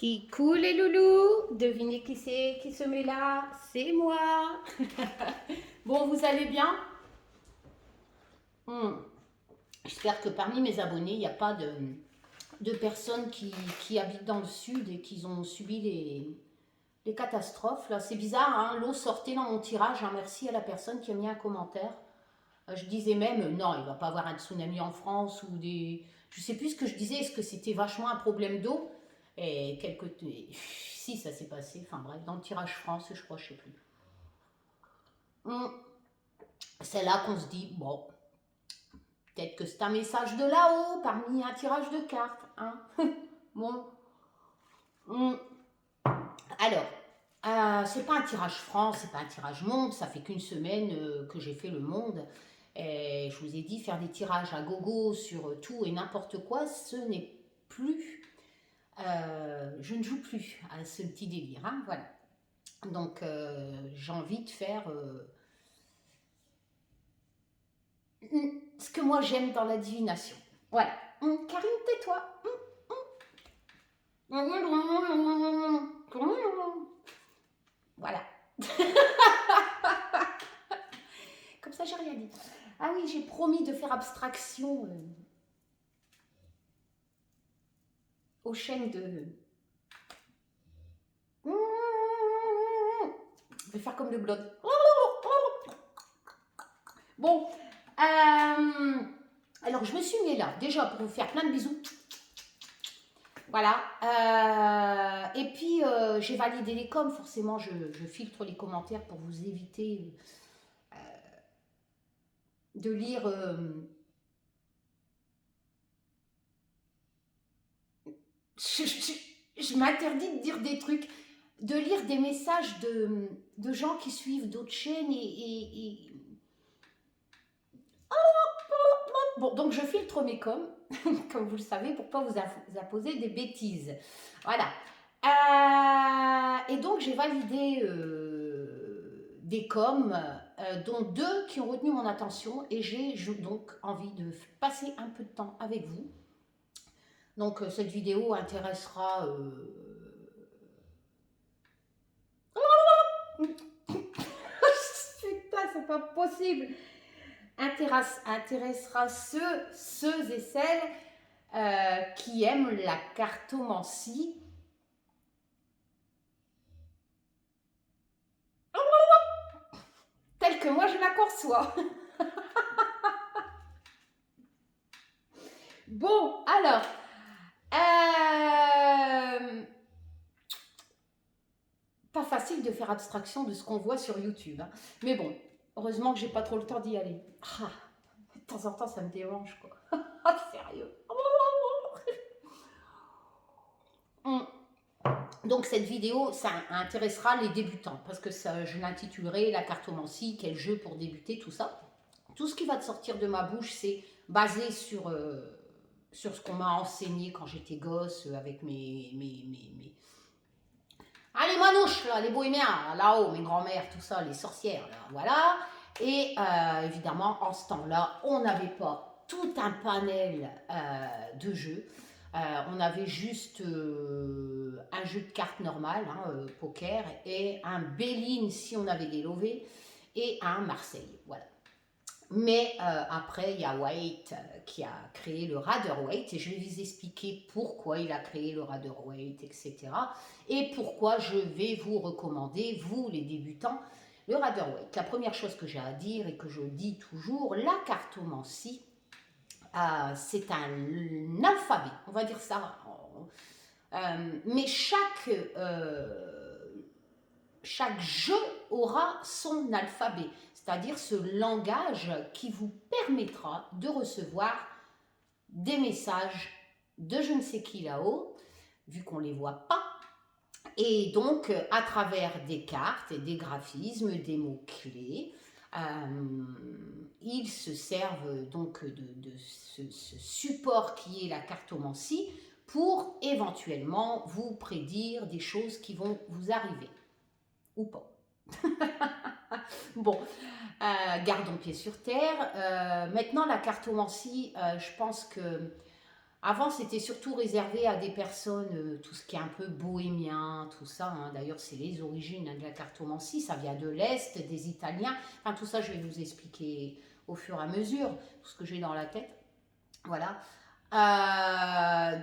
Coucou les loulous, devinez qui c'est qui se met là? C'est moi. Bon, vous allez bien? Hmm. J'espère que parmi mes abonnés, il n'y a pas de personnes qui habitent dans le sud et qui ont subi les catastrophes. Là, c'est bizarre, hein? L'eau sortait dans mon tirage, hein. Merci à la personne qui a mis un commentaire. Je disais même, non, il ne va pas avoir un tsunami en France ou des... Je ne sais plus ce que je disais, est-ce que c'était vachement un problème d'eau? Et si, ça s'est passé, enfin bref, dans le tirage France, je crois, je ne sais plus. C'est là qu'on se dit, bon, peut-être que c'est un message de là-haut, parmi un tirage de cartes, hein. Bon. Hum. Alors, c'est pas un tirage France, c'est pas un tirage monde, ça fait qu'une semaine que j'ai fait le monde. Et je vous ai dit, faire des tirages à gogo sur tout et n'importe quoi, ce n'est plus. Je ne joue plus à ce petit délire, hein, voilà. Donc, j'ai envie de faire ce que moi j'aime dans la divination. Voilà. Karine, tais-toi. Voilà. Comme ça, j'ai rien dit. Ah oui, j'ai promis de faire abstraction aux chaînes de... Je vais faire comme le blog. Bon, alors je me suis mis là, déjà pour vous faire plein de bisous. Voilà. Et puis, j'ai validé les coms. Forcément, je filtre les commentaires pour vous éviter de lire... je m'interdis de dire des trucs, de lire des messages de gens qui suivent d'autres chaînes Bon, donc je filtre mes coms, comme vous le savez, pour pas vous apposer des bêtises. Voilà. Et donc j'ai validé des coms, dont 2 qui ont retenu mon attention, et j'ai donc envie de passer un peu de temps avec vous. Donc cette vidéo intéressera... Putain, c'est pas possible! Intéressera ceux et celles qui aiment la cartomancie. Telle que moi je la conçois. Bon, alors, pas facile de faire abstraction de ce qu'on voit sur YouTube, hein. Mais bon, heureusement que j'ai pas trop le temps d'y aller. De temps en temps, ça me dérange, quoi. Sérieux. Donc cette vidéo, ça intéressera les débutants, parce que ça, je l'intitulerai la cartomancie, quel jeu pour débuter, tout ça. Tout ce qui va te sortir de ma bouche, c'est basé sur ce qu'on m'a enseigné quand j'étais gosse, avec Ah, les manouches, là, les bohémiens, là-haut, mes grands-mères, tout ça, les sorcières, là, voilà. Et évidemment, en ce temps-là, on n'avait pas tout un panel de jeux. On avait juste un jeu de cartes normal, hein, poker, et un Béline si on avait des lovés, et un Marseille, voilà. Mais après, il y a Waite qui a créé le Waite, et je vais vous expliquer pourquoi il a créé le Waite, etc. Et pourquoi je vais vous recommander, vous les débutants, le Waite. La première chose que j'ai à dire, et que je dis toujours, la cartomancie, c'est un alphabet, on va dire ça. Mais chaque jeu aura son alphabet, c'est-à-dire ce langage qui vous permettra de recevoir des messages de je ne sais qui là-haut, vu qu'on ne les voit pas, et donc à travers des cartes et des graphismes, des mots-clés, ils se servent donc de ce support qui est la cartomancie pour éventuellement vous prédire des choses qui vont vous arriver. Ou pas. Bon, gardons pied sur terre. Maintenant, la cartomancie, je pense que Avant, c'était surtout réservé à des personnes, tout ce qui est un peu bohémien, tout ça, hein. D'ailleurs, c'est les origines, hein, de la cartomancie, ça vient de l'Est, des Italiens. Enfin, tout ça, je vais vous expliquer au fur et à mesure, tout ce que j'ai dans la tête. Voilà.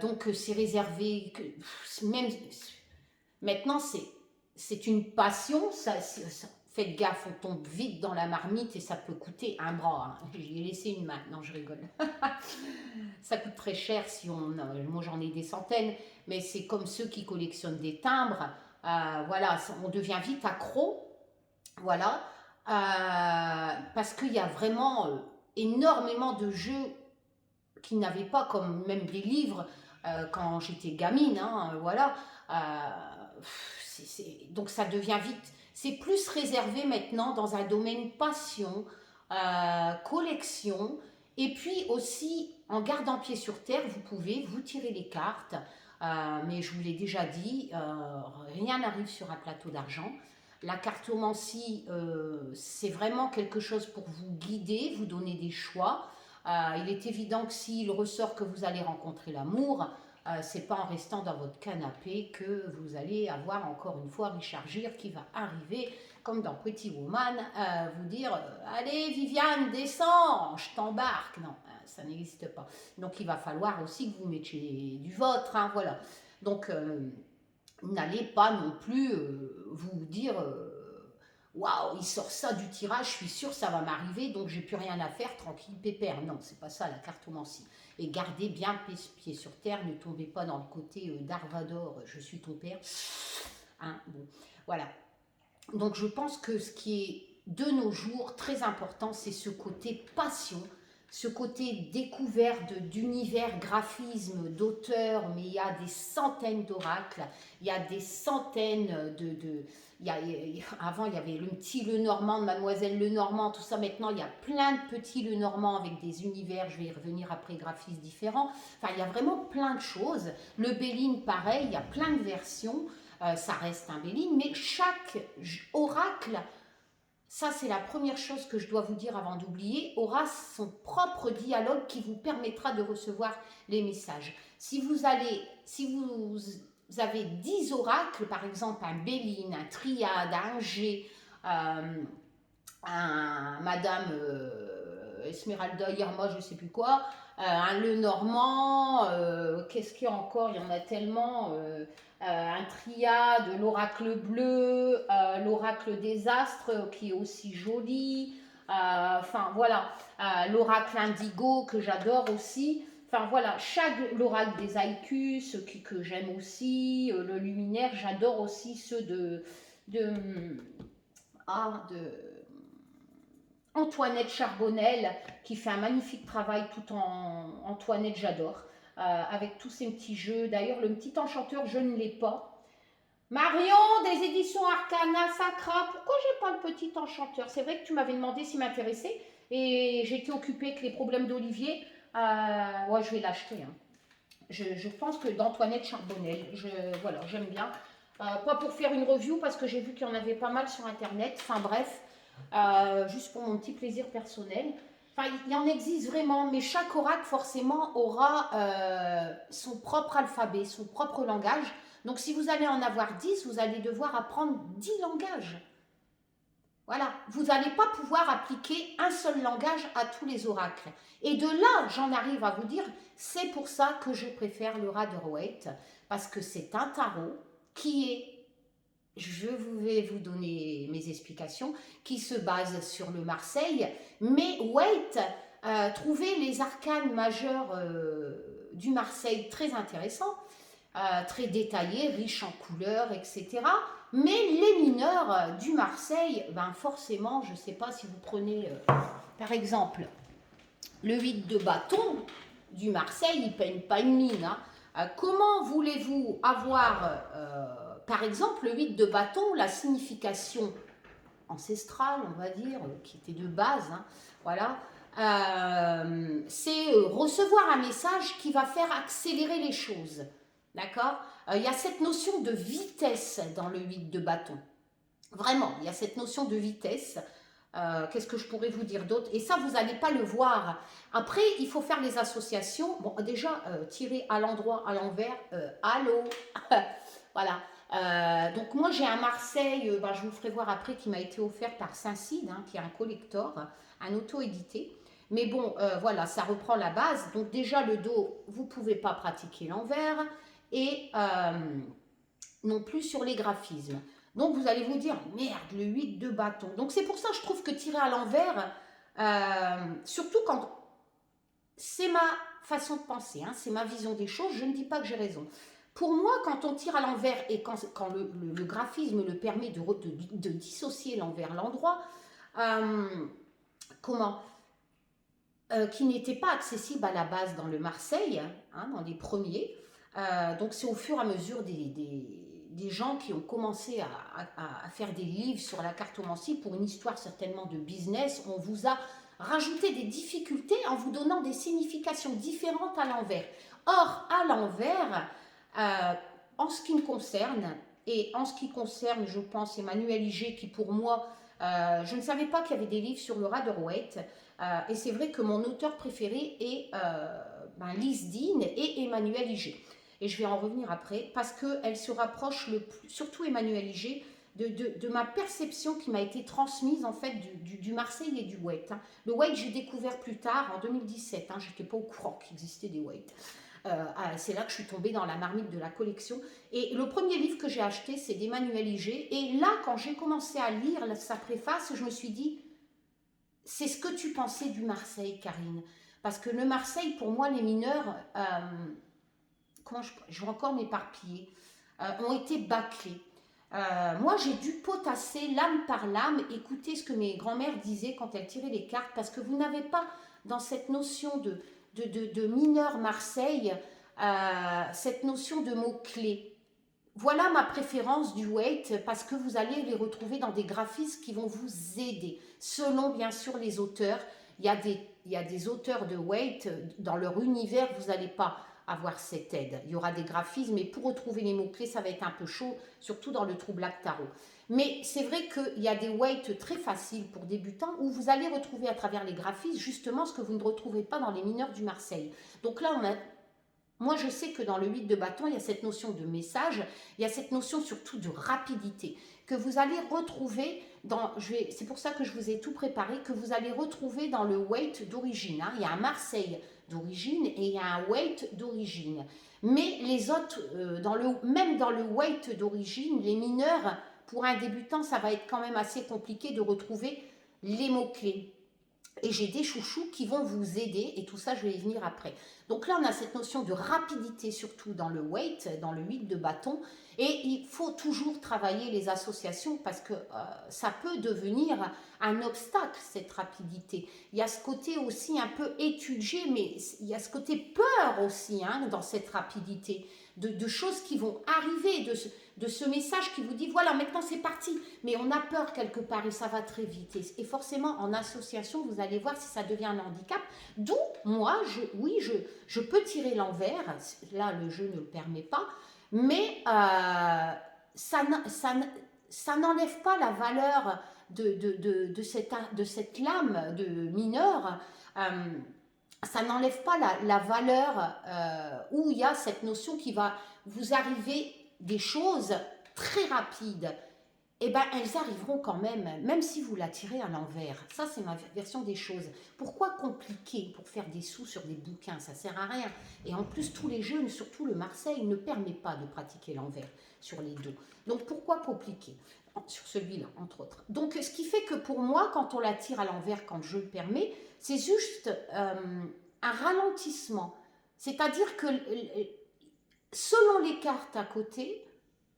Donc, c'est réservé, même maintenant, c'est une passion. Faites gaffe, on tombe vite dans la marmite et ça peut coûter un bras, hein. J'y ai laissé une main. Non, je rigole. Ça coûte très cher si on. Moi, j'en ai des centaines, mais c'est comme ceux qui collectionnent des timbres. Voilà, on devient vite accro. Voilà. Parce qu'il y a vraiment énormément de jeux qui n'avaient pas, comme même des livres, quand j'étais gamine, hein, voilà. Donc ça devient vite, c'est plus réservé maintenant dans un domaine passion, collection, et puis aussi en gardant pied sur terre, vous pouvez vous tirer les cartes, mais je vous l'ai déjà dit, rien n'arrive sur un plateau d'argent. La cartomancie, c'est vraiment quelque chose pour vous guider, vous donner des choix. Il est évident que s'il ressort que vous allez rencontrer l'amour, c'est pas en restant dans votre canapé que vous allez avoir encore une fois Richard Gere qui va arriver comme dans Pretty Woman, vous dire allez Viviane, descends, je t'embarque. Non, ça n'existe pas. Donc il va falloir aussi que vous mettiez du vôtre, hein, voilà. Donc n'allez pas non plus vous dire waouh, il sort ça du tirage, je suis sûre ça va m'arriver, donc j'ai plus rien à faire, tranquille, pépère. Non, c'est pas ça la cartomancie. Et gardez bien pied sur terre, ne tombez pas dans le côté Darvador, je suis ton père. Hein, bon, voilà. Donc je pense que ce qui est de nos jours très important, c'est ce côté passion, ce côté découverte d'univers, graphisme, d'auteurs, mais il y a des centaines d'oracles, il y a des centaines avant, il y avait le petit Lenormand de Mademoiselle Lenormand, tout ça. Maintenant, il y a plein de petits Lenormand avec des univers, je vais y revenir après, graphismes différents. Enfin, il y a vraiment plein de choses. Le Béline, pareil, il y a plein de versions. Ça reste un Béline, mais chaque oracle, ça c'est la première chose que je dois vous dire avant d'oublier, aura son propre dialogue qui vous permettra de recevoir les messages. Si vous avez 10 oracles, par exemple un Béline, un Triade, un G, un Madame Esmeralda Irma, je ne sais plus quoi, un Lenormand, qu'est-ce qu'il y a encore? Il y en a tellement. Un Triade, l'oracle bleu, l'oracle des astres qui est aussi joli. Enfin voilà, l'oracle indigo que j'adore aussi. Enfin voilà, l'oracle des Aicus que j'aime aussi, le luminaire, j'adore aussi ceux de Antoinette Charbonnel qui fait un magnifique travail tout en Antoinette, j'adore. Avec tous ces petits jeux. D'ailleurs, le petit enchanteur, je ne l'ai pas. Marion, des éditions Arcana Sacra, pourquoi j'ai pas le petit enchanteur? C'est vrai que tu m'avais demandé s'il m'intéressait et j'étais occupée avec les problèmes d'Olivier. Ouais, je vais l'acheter. Hein. Je pense que d'Antoinette Charbonnel, voilà, j'aime bien. Pas pour faire une review parce que j'ai vu qu'il y en avait pas mal sur internet. Enfin bref, juste pour mon petit plaisir personnel. Enfin, il y en existe vraiment, mais chaque oracle forcément aura son propre alphabet, son propre langage. Donc si vous allez en avoir 10, vous allez devoir apprendre 10 langages. Voilà, vous n'allez pas pouvoir appliquer un seul langage à tous les oracles. Et de là, j'en arrive à vous dire, c'est pour ça que je préfère le Rider-Waite, parce que c'est un tarot qui est, vais vous donner mes explications, qui se base sur le Marseille, mais Waite trouvait les arcanes majeurs du Marseille très intéressants, très détaillés, riches en couleurs, etc. Mais les mineurs du Marseille, ben forcément, je ne sais pas si vous prenez par exemple le 8 de bâton du Marseille, il ne peigne pas une mine. Hein. Comment voulez-vous avoir, par exemple, le 8 de bâton, la signification ancestrale, on va dire, qui était de base, hein, voilà, c'est recevoir un message qui va faire accélérer les choses. D'accord? Il y a cette notion de vitesse dans le 8 de bâton. Vraiment, il y a cette notion de vitesse. Qu'est-ce que je pourrais vous dire d'autre? Et ça, vous n'allez pas le voir. Après, il faut faire les associations. Bon, déjà, tirer à l'endroit, à l'envers. Allô. Voilà. Donc moi, j'ai un Marseille, bah, je vous ferai voir après, qui m'a été offert par Saint-Cide, hein, qui est un collector, un auto-édité. Mais bon, voilà, ça reprend la base. Donc déjà, le dos, vous ne pouvez pas pratiquer l'envers. Et non plus sur les graphismes. Donc vous allez vous dire, merde, le 8 de bâton. Donc c'est pour ça que je trouve que tirer à l'envers, surtout quand c'est ma façon de penser, hein, c'est ma vision des choses, je ne dis pas que j'ai raison. Pour moi, quand on tire à l'envers et quand le graphisme le permet de dissocier l'envers, l'endroit, comment qui n'était pas accessible à la base dans le Marseille, hein, dans les premiers. Donc c'est au fur et à mesure des gens qui ont commencé à faire des livres sur la cartomancie pour une histoire certainement de business. On vous a rajouté des difficultés en vous donnant des significations différentes à l'envers. Or, à l'envers, en ce qui me concerne, et en ce qui concerne, je pense, Emmanuel Iger, qui pour moi, je ne savais pas qu'il y avait des livres sur le Raderwaite, et c'est vrai que mon auteur préféré est Lise Dean et Emmanuel Iger. Et je vais en revenir après, parce qu'elle se rapproche, surtout Emmanuel Iger, de ma perception qui m'a été transmise en fait du Marseille et du Waite. Hein. Le Waite, j'ai découvert plus tard, en 2017, hein, je n'étais pas au courant qu'il existait des Waite. C'est là que je suis tombée dans la marmite de la collection. Et le premier livre que j'ai acheté, c'est d'Emmanuel Iger. Et là, quand j'ai commencé à lire sa préface, je me suis dit, c'est ce que tu pensais du Marseille, Karine. Parce que le Marseille, pour moi, les mineurs, comment je vais encore m'éparpiller, ont été bâclés. Moi, j'ai dû potasser lame par lame, écouter ce que mes grands-mères disaient quand elles tiraient les cartes, parce que vous n'avez pas, dans cette notion de mineur Marseille, cette notion de mots-clés. Voilà ma préférence du Waite, parce que vous allez les retrouver dans des graphismes qui vont vous aider, selon bien sûr les auteurs. Il y a des auteurs de Waite, dans leur univers, vous n'allez pas avoir cette aide. Il y aura des graphismes, mais pour retrouver les mots-clés, ça va être un peu chaud, surtout dans le True Black Tarot. Mais c'est vrai qu'il y a des Waite très faciles pour débutants, où vous allez retrouver à travers les graphismes, justement, ce que vous ne retrouvez pas dans les mineurs du Marseille. Donc là, moi, je sais que dans le 8 de bâton, il y a cette notion de message, il y a cette notion surtout de rapidité, que vous allez retrouver dans, c'est pour ça que je vous ai tout préparé, que vous allez retrouver dans le Waite d'origine. Hein. Il y a un Marseille d'origine et il y a un Waite d'origine. Mais les autres, même dans le Waite d'origine, les mineurs, pour un débutant, ça va être quand même assez compliqué de retrouver les mots-clés. Et j'ai des chouchous qui vont vous aider, et tout ça, je vais y venir après. Donc là, on a cette notion de rapidité, surtout dans le Waite, dans le 8 de bâton, et il faut toujours travailler les associations, parce que ça peut devenir un obstacle, cette rapidité. Il y a ce côté aussi un peu étudié, mais il y a ce côté peur aussi, hein, dans cette rapidité, de choses qui vont arriver, de ce message qui vous dit, voilà, maintenant c'est parti, mais on a peur quelque part et ça va très vite. Et forcément, en association, vous allez voir si ça devient un handicap. D'où, moi, je peux tirer l'envers, là, le jeu ne le permet pas, mais ça n'enlève pas la valeur de cette lame de mineur. Ça n'enlève pas la valeur où il y a cette notion qui va vous arriver des choses très rapides. Eh bien, elles arriveront quand même si vous la tirez à l'envers. Ça, c'est ma version des choses. Pourquoi compliquer pour faire des sous sur des bouquins? Ça ne sert à rien. Et en plus, tous les jeunes, surtout le Marseille, ne permet pas de pratiquer l'envers sur les dos. Donc, pourquoi compliquer? Sur celui-là, entre autres. Donc, ce qui fait que pour moi, quand on la tire à l'envers, quand je le permets, c'est juste un ralentissement. C'est-à-dire que selon les cartes à côté,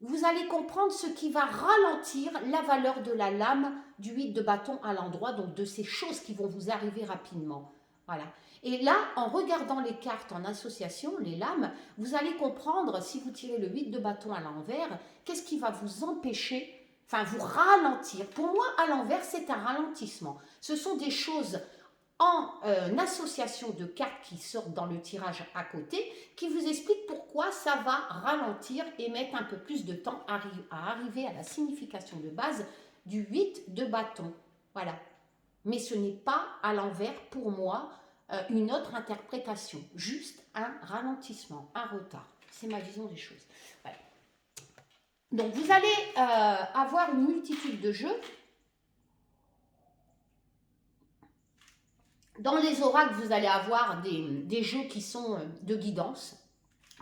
vous allez comprendre ce qui va ralentir la valeur de la lame du 8 de bâton à l'endroit, donc de ces choses qui vont vous arriver rapidement. Voilà. Et là, en regardant les cartes en association, les lames, vous allez comprendre, si vous tirez le 8 de bâton à l'envers, qu'est-ce qui va vous empêcher, enfin vous ralentir. Pour moi, à l'envers, c'est un ralentissement. Ce sont des choses en association de cartes qui sortent dans le tirage à côté, qui vous explique pourquoi ça va ralentir et mettre un peu plus de temps à arriver à la signification de base du 8 de bâton. Voilà. mais ce n'est pas à l'envers pour moi une autre interprétation, juste un ralentissement, un retard. C'est ma vision des choses. Voilà. Donc vous allez avoir une multitude de jeux. Dans les oracles, vous allez avoir des jeux qui sont de guidance.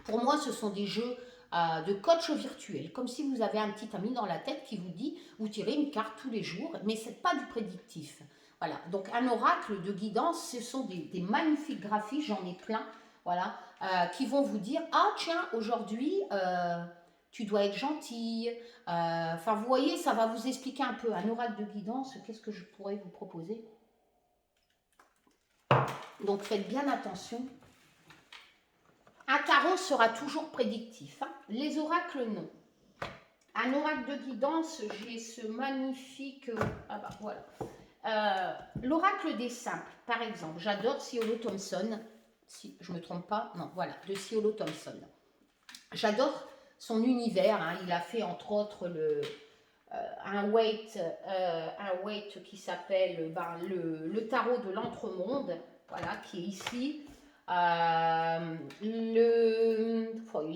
Pour moi, ce sont des jeux de coach virtuel, comme si vous avez un petit ami dans la tête qui vous dit, vous tirez une carte tous les jours, mais ce n'est pas du prédictif. Voilà, donc un oracle de guidance, ce sont des magnifiques graphiques, j'en ai plein, voilà, qui vont vous dire, ah tiens, aujourd'hui, tu dois être gentil. Enfin, vous voyez, ça va vous expliquer un peu. Un oracle de guidance, qu'est-ce que je pourrais vous proposer? Donc faites bien attention. Un tarot sera toujours prédictif. Hein. Les oracles, non. Un oracle de guidance, j'ai ce magnifique... ah bah voilà. L'oracle des simples, par exemple. J'adore Ciolo Thompson. Si je ne me trompe pas. Non, voilà, de Ciolo Thompson. J'adore son univers. Hein. Il a fait, entre autres, un weight qui s'appelle le tarot de l'entremonde. Voilà, qui est ici. Il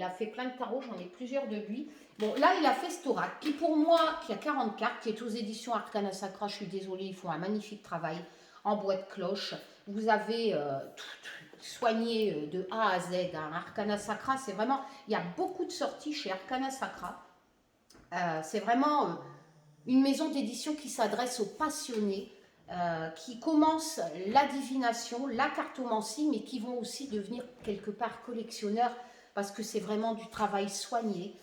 a fait plein de tarots, j'en ai plusieurs de lui. Bon, là, il a fait cet oracle, qui pour moi, qui a 40 cartes, qui est aux éditions Arcana Sacra, je suis désolée, ils font un magnifique travail en bois de cloche. Vous avez tout soigné de A à Z, hein. Arcana Sacra, c'est vraiment... Il y a beaucoup de sorties chez Arcana Sacra. C'est vraiment une maison d'édition qui s'adresse aux passionnés, qui commencent la divination, la cartomancie, mais qui vont aussi devenir quelque part collectionneurs, parce que c'est vraiment du travail soigné,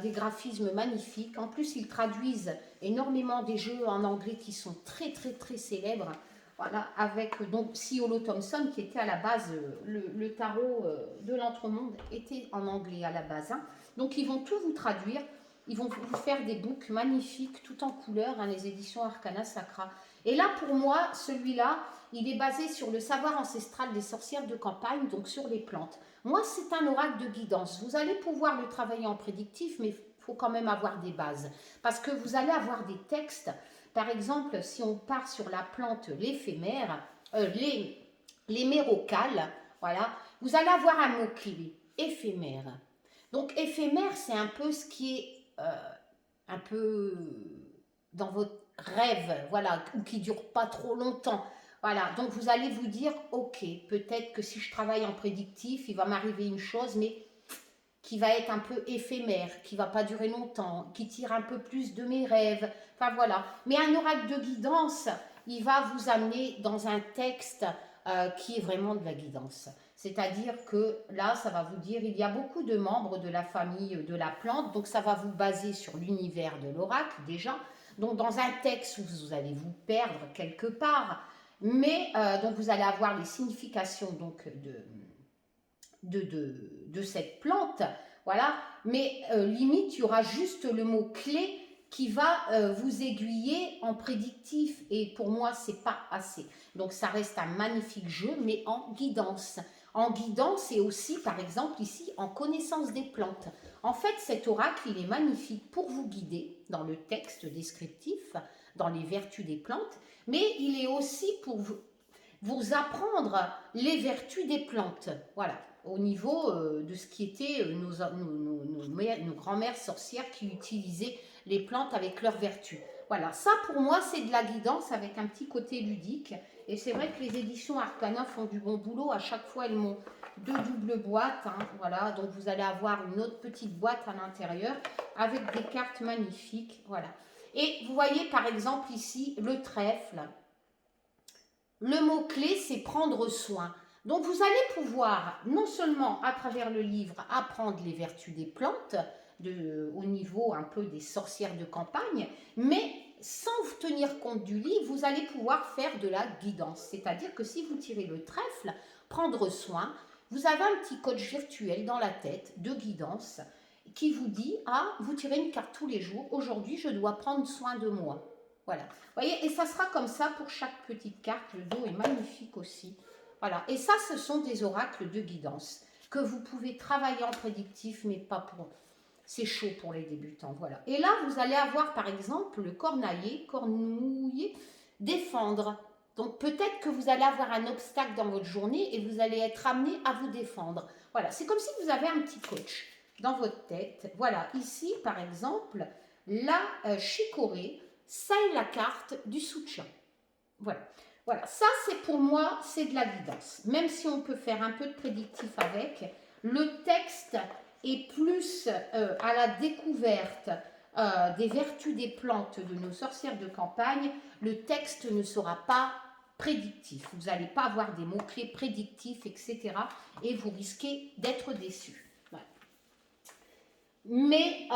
des graphismes magnifiques. En plus, ils traduisent énormément des jeux en anglais qui sont très très très célèbres. Voilà, avec donc Ciolo Thompson, qui était à la base, le tarot de l'entremonde était en anglais à la base. Hein. Donc ils vont tout vous traduire. Ils vont vous faire des books magnifiques, tout en couleur, hein, les éditions Arcana Sacra. Et là, pour moi, celui-là, il est basé sur le savoir ancestral des sorcières de campagne, donc sur les plantes. Moi, c'est un oracle de guidance. Vous allez pouvoir le travailler en prédictif, mais il faut quand même avoir des bases. Parce que vous allez avoir des textes. Par exemple, si on part sur la plante l'éphémère, l'hémérocale, voilà, vous allez avoir un mot-clé, éphémère. Donc, éphémère, c'est un peu ce qui est un peu dans votre rêve, voilà, ou qui ne dure pas trop longtemps. Voilà, donc vous allez vous dire, ok, peut-être que si je travaille en prédictif, il va m'arriver une chose, mais qui va être un peu éphémère, qui ne va pas durer longtemps, qui tire un peu plus de mes rêves. Enfin voilà. Mais un oracle de guidance, il va vous amener dans un texte qui est vraiment de la guidance. C'est-à-dire que là, ça va vous dire, il y a beaucoup de membres de la famille de la plante, donc ça va vous baser sur l'univers de l'oracle déjà. Donc dans un texte où vous allez vous perdre quelque part, mais donc vous allez avoir les significations donc de cette plante, voilà, mais limite il y aura juste le mot clé qui va vous aiguiller en prédictif, et pour moi c'est pas assez. Donc ça reste un magnifique jeu, mais en guidance. En guidance et aussi par exemple ici en connaissance des plantes. En fait cet oracle il est magnifique pour vous guider dans le texte descriptif, dans les vertus des plantes, mais il est aussi pour vous apprendre les vertus des plantes. Voilà, au niveau de ce qui était nos grands-mères sorcières qui utilisaient les plantes avec leurs vertus. Voilà, ça pour moi c'est de la guidance avec un petit côté ludique. Et c'est vrai que les éditions Arcana font du bon boulot. À chaque fois, elles m'ont 2 doubles boîtes. Hein, voilà, donc vous allez avoir une autre petite boîte à l'intérieur avec des cartes magnifiques. Voilà. Et vous voyez par exemple ici le trèfle. Le mot-clé, c'est prendre soin. Donc vous allez pouvoir, non seulement à travers le livre, apprendre les vertus des plantes, au niveau un peu des sorcières de campagne, mais sans vous tenir compte du livre, vous allez pouvoir faire de la guidance. C'est-à-dire que si vous tirez le trèfle, prendre soin, vous avez un petit coach virtuel dans la tête de guidance qui vous dit, ah, vous tirez une carte tous les jours, aujourd'hui je dois prendre soin de moi. Voilà, vous voyez, et ça sera comme ça pour chaque petite carte. Le dos est magnifique aussi. Voilà, et ça, ce sont des oracles de guidance que vous pouvez travailler en prédictif, mais pas pour... C'est chaud pour les débutants, voilà. Et là, vous allez avoir, par exemple, le cornouiller, défendre. Donc peut-être que vous allez avoir un obstacle dans votre journée et vous allez être amené à vous défendre. Voilà, c'est comme si vous avez un petit coach dans votre tête. Voilà, ici par exemple, la chicorée, ça est la carte du soutien. Voilà. Voilà, ça c'est pour moi, c'est de la guidance. Même si on peut faire un peu de prédictif avec, le texte est plus à la découverte des vertus des plantes de nos sorcières de campagne. Le texte ne sera pas prédictif. Vous n'allez pas avoir des mots-clés prédictifs, etc. Et vous risquez d'être déçus. Voilà. Mais,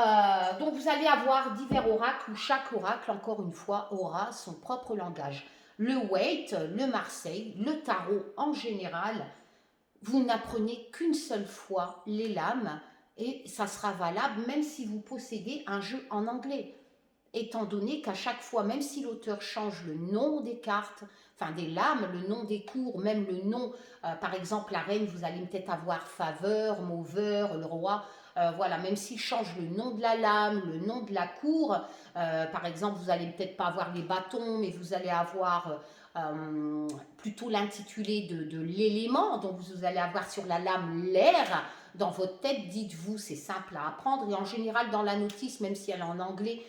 donc vous allez avoir divers oracles où chaque oracle, encore une fois, aura son propre langage. Le Waite, le Marseille, le tarot en général, vous n'apprenez qu'une seule fois les lames et ça sera valable même si vous possédez un jeu en anglais. Étant donné qu'à chaque fois, même si l'auteur change le nom des cartes, enfin des lames, le nom des cours, même le nom, par exemple la reine, vous allez peut-être avoir faveur, mauveur, le roi, voilà, même s'il change le nom de la lame, le nom de la cour, par exemple, vous allez peut-être pas avoir les bâtons, mais vous allez avoir plutôt l'intitulé de l'élément, donc vous allez avoir sur la lame l'air. Dans votre tête, dites-vous, c'est simple à apprendre, et en général dans la notice, même si elle est en anglais,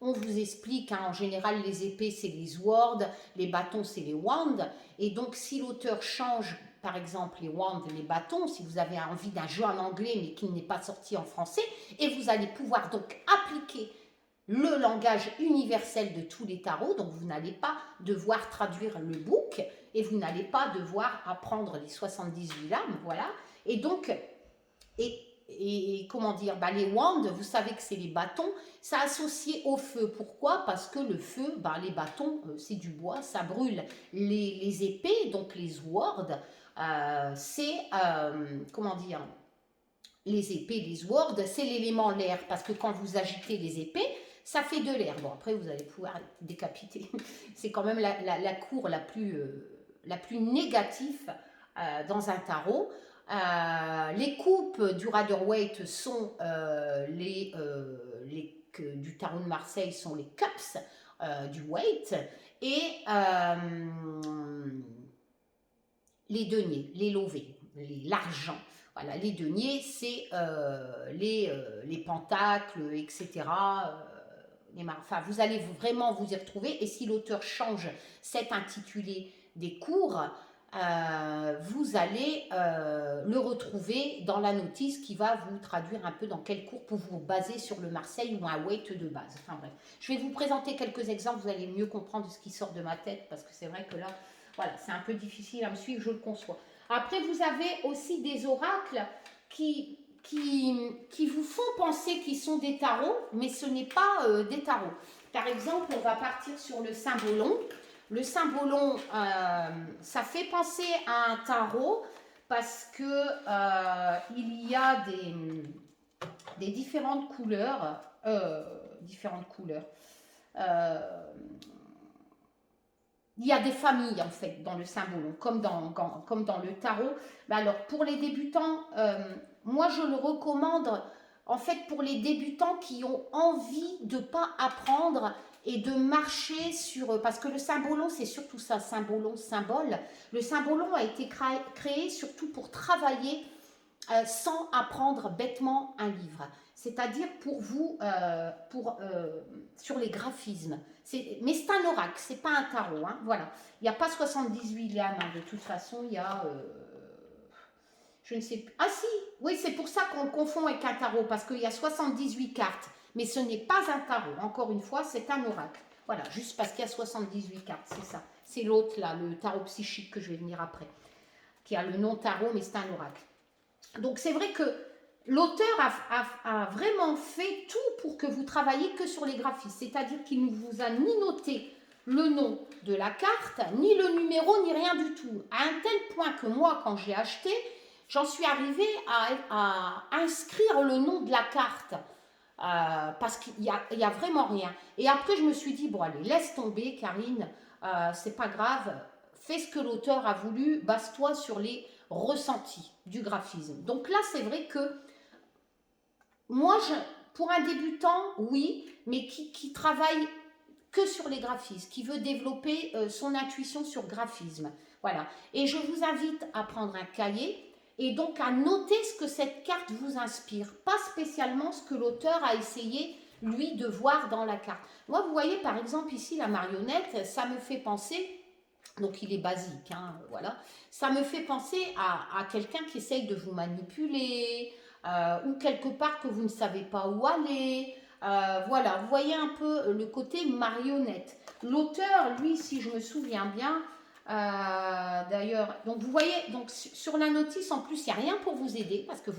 on vous explique, hein, en général, les épées, c'est les swords, les bâtons, c'est les wands. Et donc, si l'auteur change, par exemple, les wands, les bâtons, si vous avez envie d'un jeu en anglais, mais qui n'est pas sorti en français, et vous allez pouvoir donc appliquer le langage universel de tous les tarots, donc vous n'allez pas devoir traduire le book, et vous n'allez pas devoir apprendre les 78 lames, voilà. Et donc, comment dire, bah, les wands, vous savez que c'est les bâtons, ça associé au feu. Pourquoi? Parce que le feu, bah, les bâtons, c'est du bois, ça brûle. Les épées, donc les swords, c'est, comment dire, les épées, les swords, c'est l'élément l'air, parce que quand vous agitez les épées, ça fait de l'air. Bon, après, vous allez pouvoir être décapité. C'est quand même la cour la plus négative dans un tarot. Les coupes du Rider-Waite sont du tarot de Marseille sont les cups du Waite et les deniers, les lovés, l'argent. Voilà, les deniers, c'est les pentacles, etc. Enfin, vous allez vraiment vous y retrouver. Et si l'auteur change cet intitulé des cours, vous allez le retrouver dans la notice qui va vous traduire un peu dans quel cours pour vous baser sur le Marseille ou un Waite de base. Enfin bref, je vais vous présenter quelques exemples, vous allez mieux comprendre ce qui sort de ma tête parce que c'est vrai que là, voilà, c'est un peu difficile à me suivre, je le conçois. Après, vous avez aussi des oracles qui vous font penser qu'ils sont des tarots, mais ce n'est pas des tarots. Par exemple, on va partir sur le Symbolon. Le Symbolon, ça fait penser à un tarot parce que il y a des différentes couleurs. Il y a des familles en fait dans le Symbolon, comme dans le tarot. Mais alors pour les débutants, moi je le recommande en fait pour les débutants qui ont envie de ne pas apprendre et de marcher sur... Parce que le Symbolon, c'est surtout ça, Symbolon, symbole. Le Symbolon a été créé surtout pour travailler sans apprendre bêtement un livre. C'est-à-dire pour vous, sur les graphismes. Mais c'est un oracle, c'est pas un tarot. Hein, voilà. Il n'y a pas 78 lames, hein, de toute façon, il y a... je ne sais plus. Ah si, oui, c'est pour ça qu'on le confond avec un tarot, parce qu'il y a 78 cartes. Mais ce n'est pas un tarot. Encore une fois, c'est un oracle. Voilà, juste parce qu'il y a 78 cartes, c'est ça. C'est l'autre, là, le tarot psychique que je vais venir après, qui a le nom tarot, mais c'est un oracle. Donc, c'est vrai que l'auteur a vraiment fait tout pour que vous travailliez que sur les graphismes. C'est-à-dire qu'il ne vous a ni noté le nom de la carte, ni le numéro, ni rien du tout. À un tel point que moi, quand j'ai acheté, j'en suis arrivée à inscrire le nom de la carte. Parce qu'il n'y a vraiment rien. Et après, je me suis dit, bon, allez, laisse tomber, Karine, c'est pas grave, fais ce que l'auteur a voulu, base-toi sur les ressentis du graphisme. Donc là, c'est vrai que moi, pour un débutant, oui, mais qui travaille que sur les graphismes, qui veut développer son intuition sur graphisme. Voilà. Et je vous invite à prendre un cahier et donc à noter ce que cette carte vous inspire, pas spécialement ce que l'auteur a essayé, lui, de voir dans la carte. Moi, vous voyez, par exemple, ici, la marionnette, ça me fait penser... Donc il est basique, hein, voilà. Ça me fait penser à quelqu'un qui essaye de vous manipuler, ou quelque part que vous ne savez pas où aller. Voilà, vous voyez un peu le côté marionnette. L'auteur, lui, si je me souviens bien, d'ailleurs, donc vous voyez, donc sur la notice, en plus, il n'y a rien pour vous aider, parce que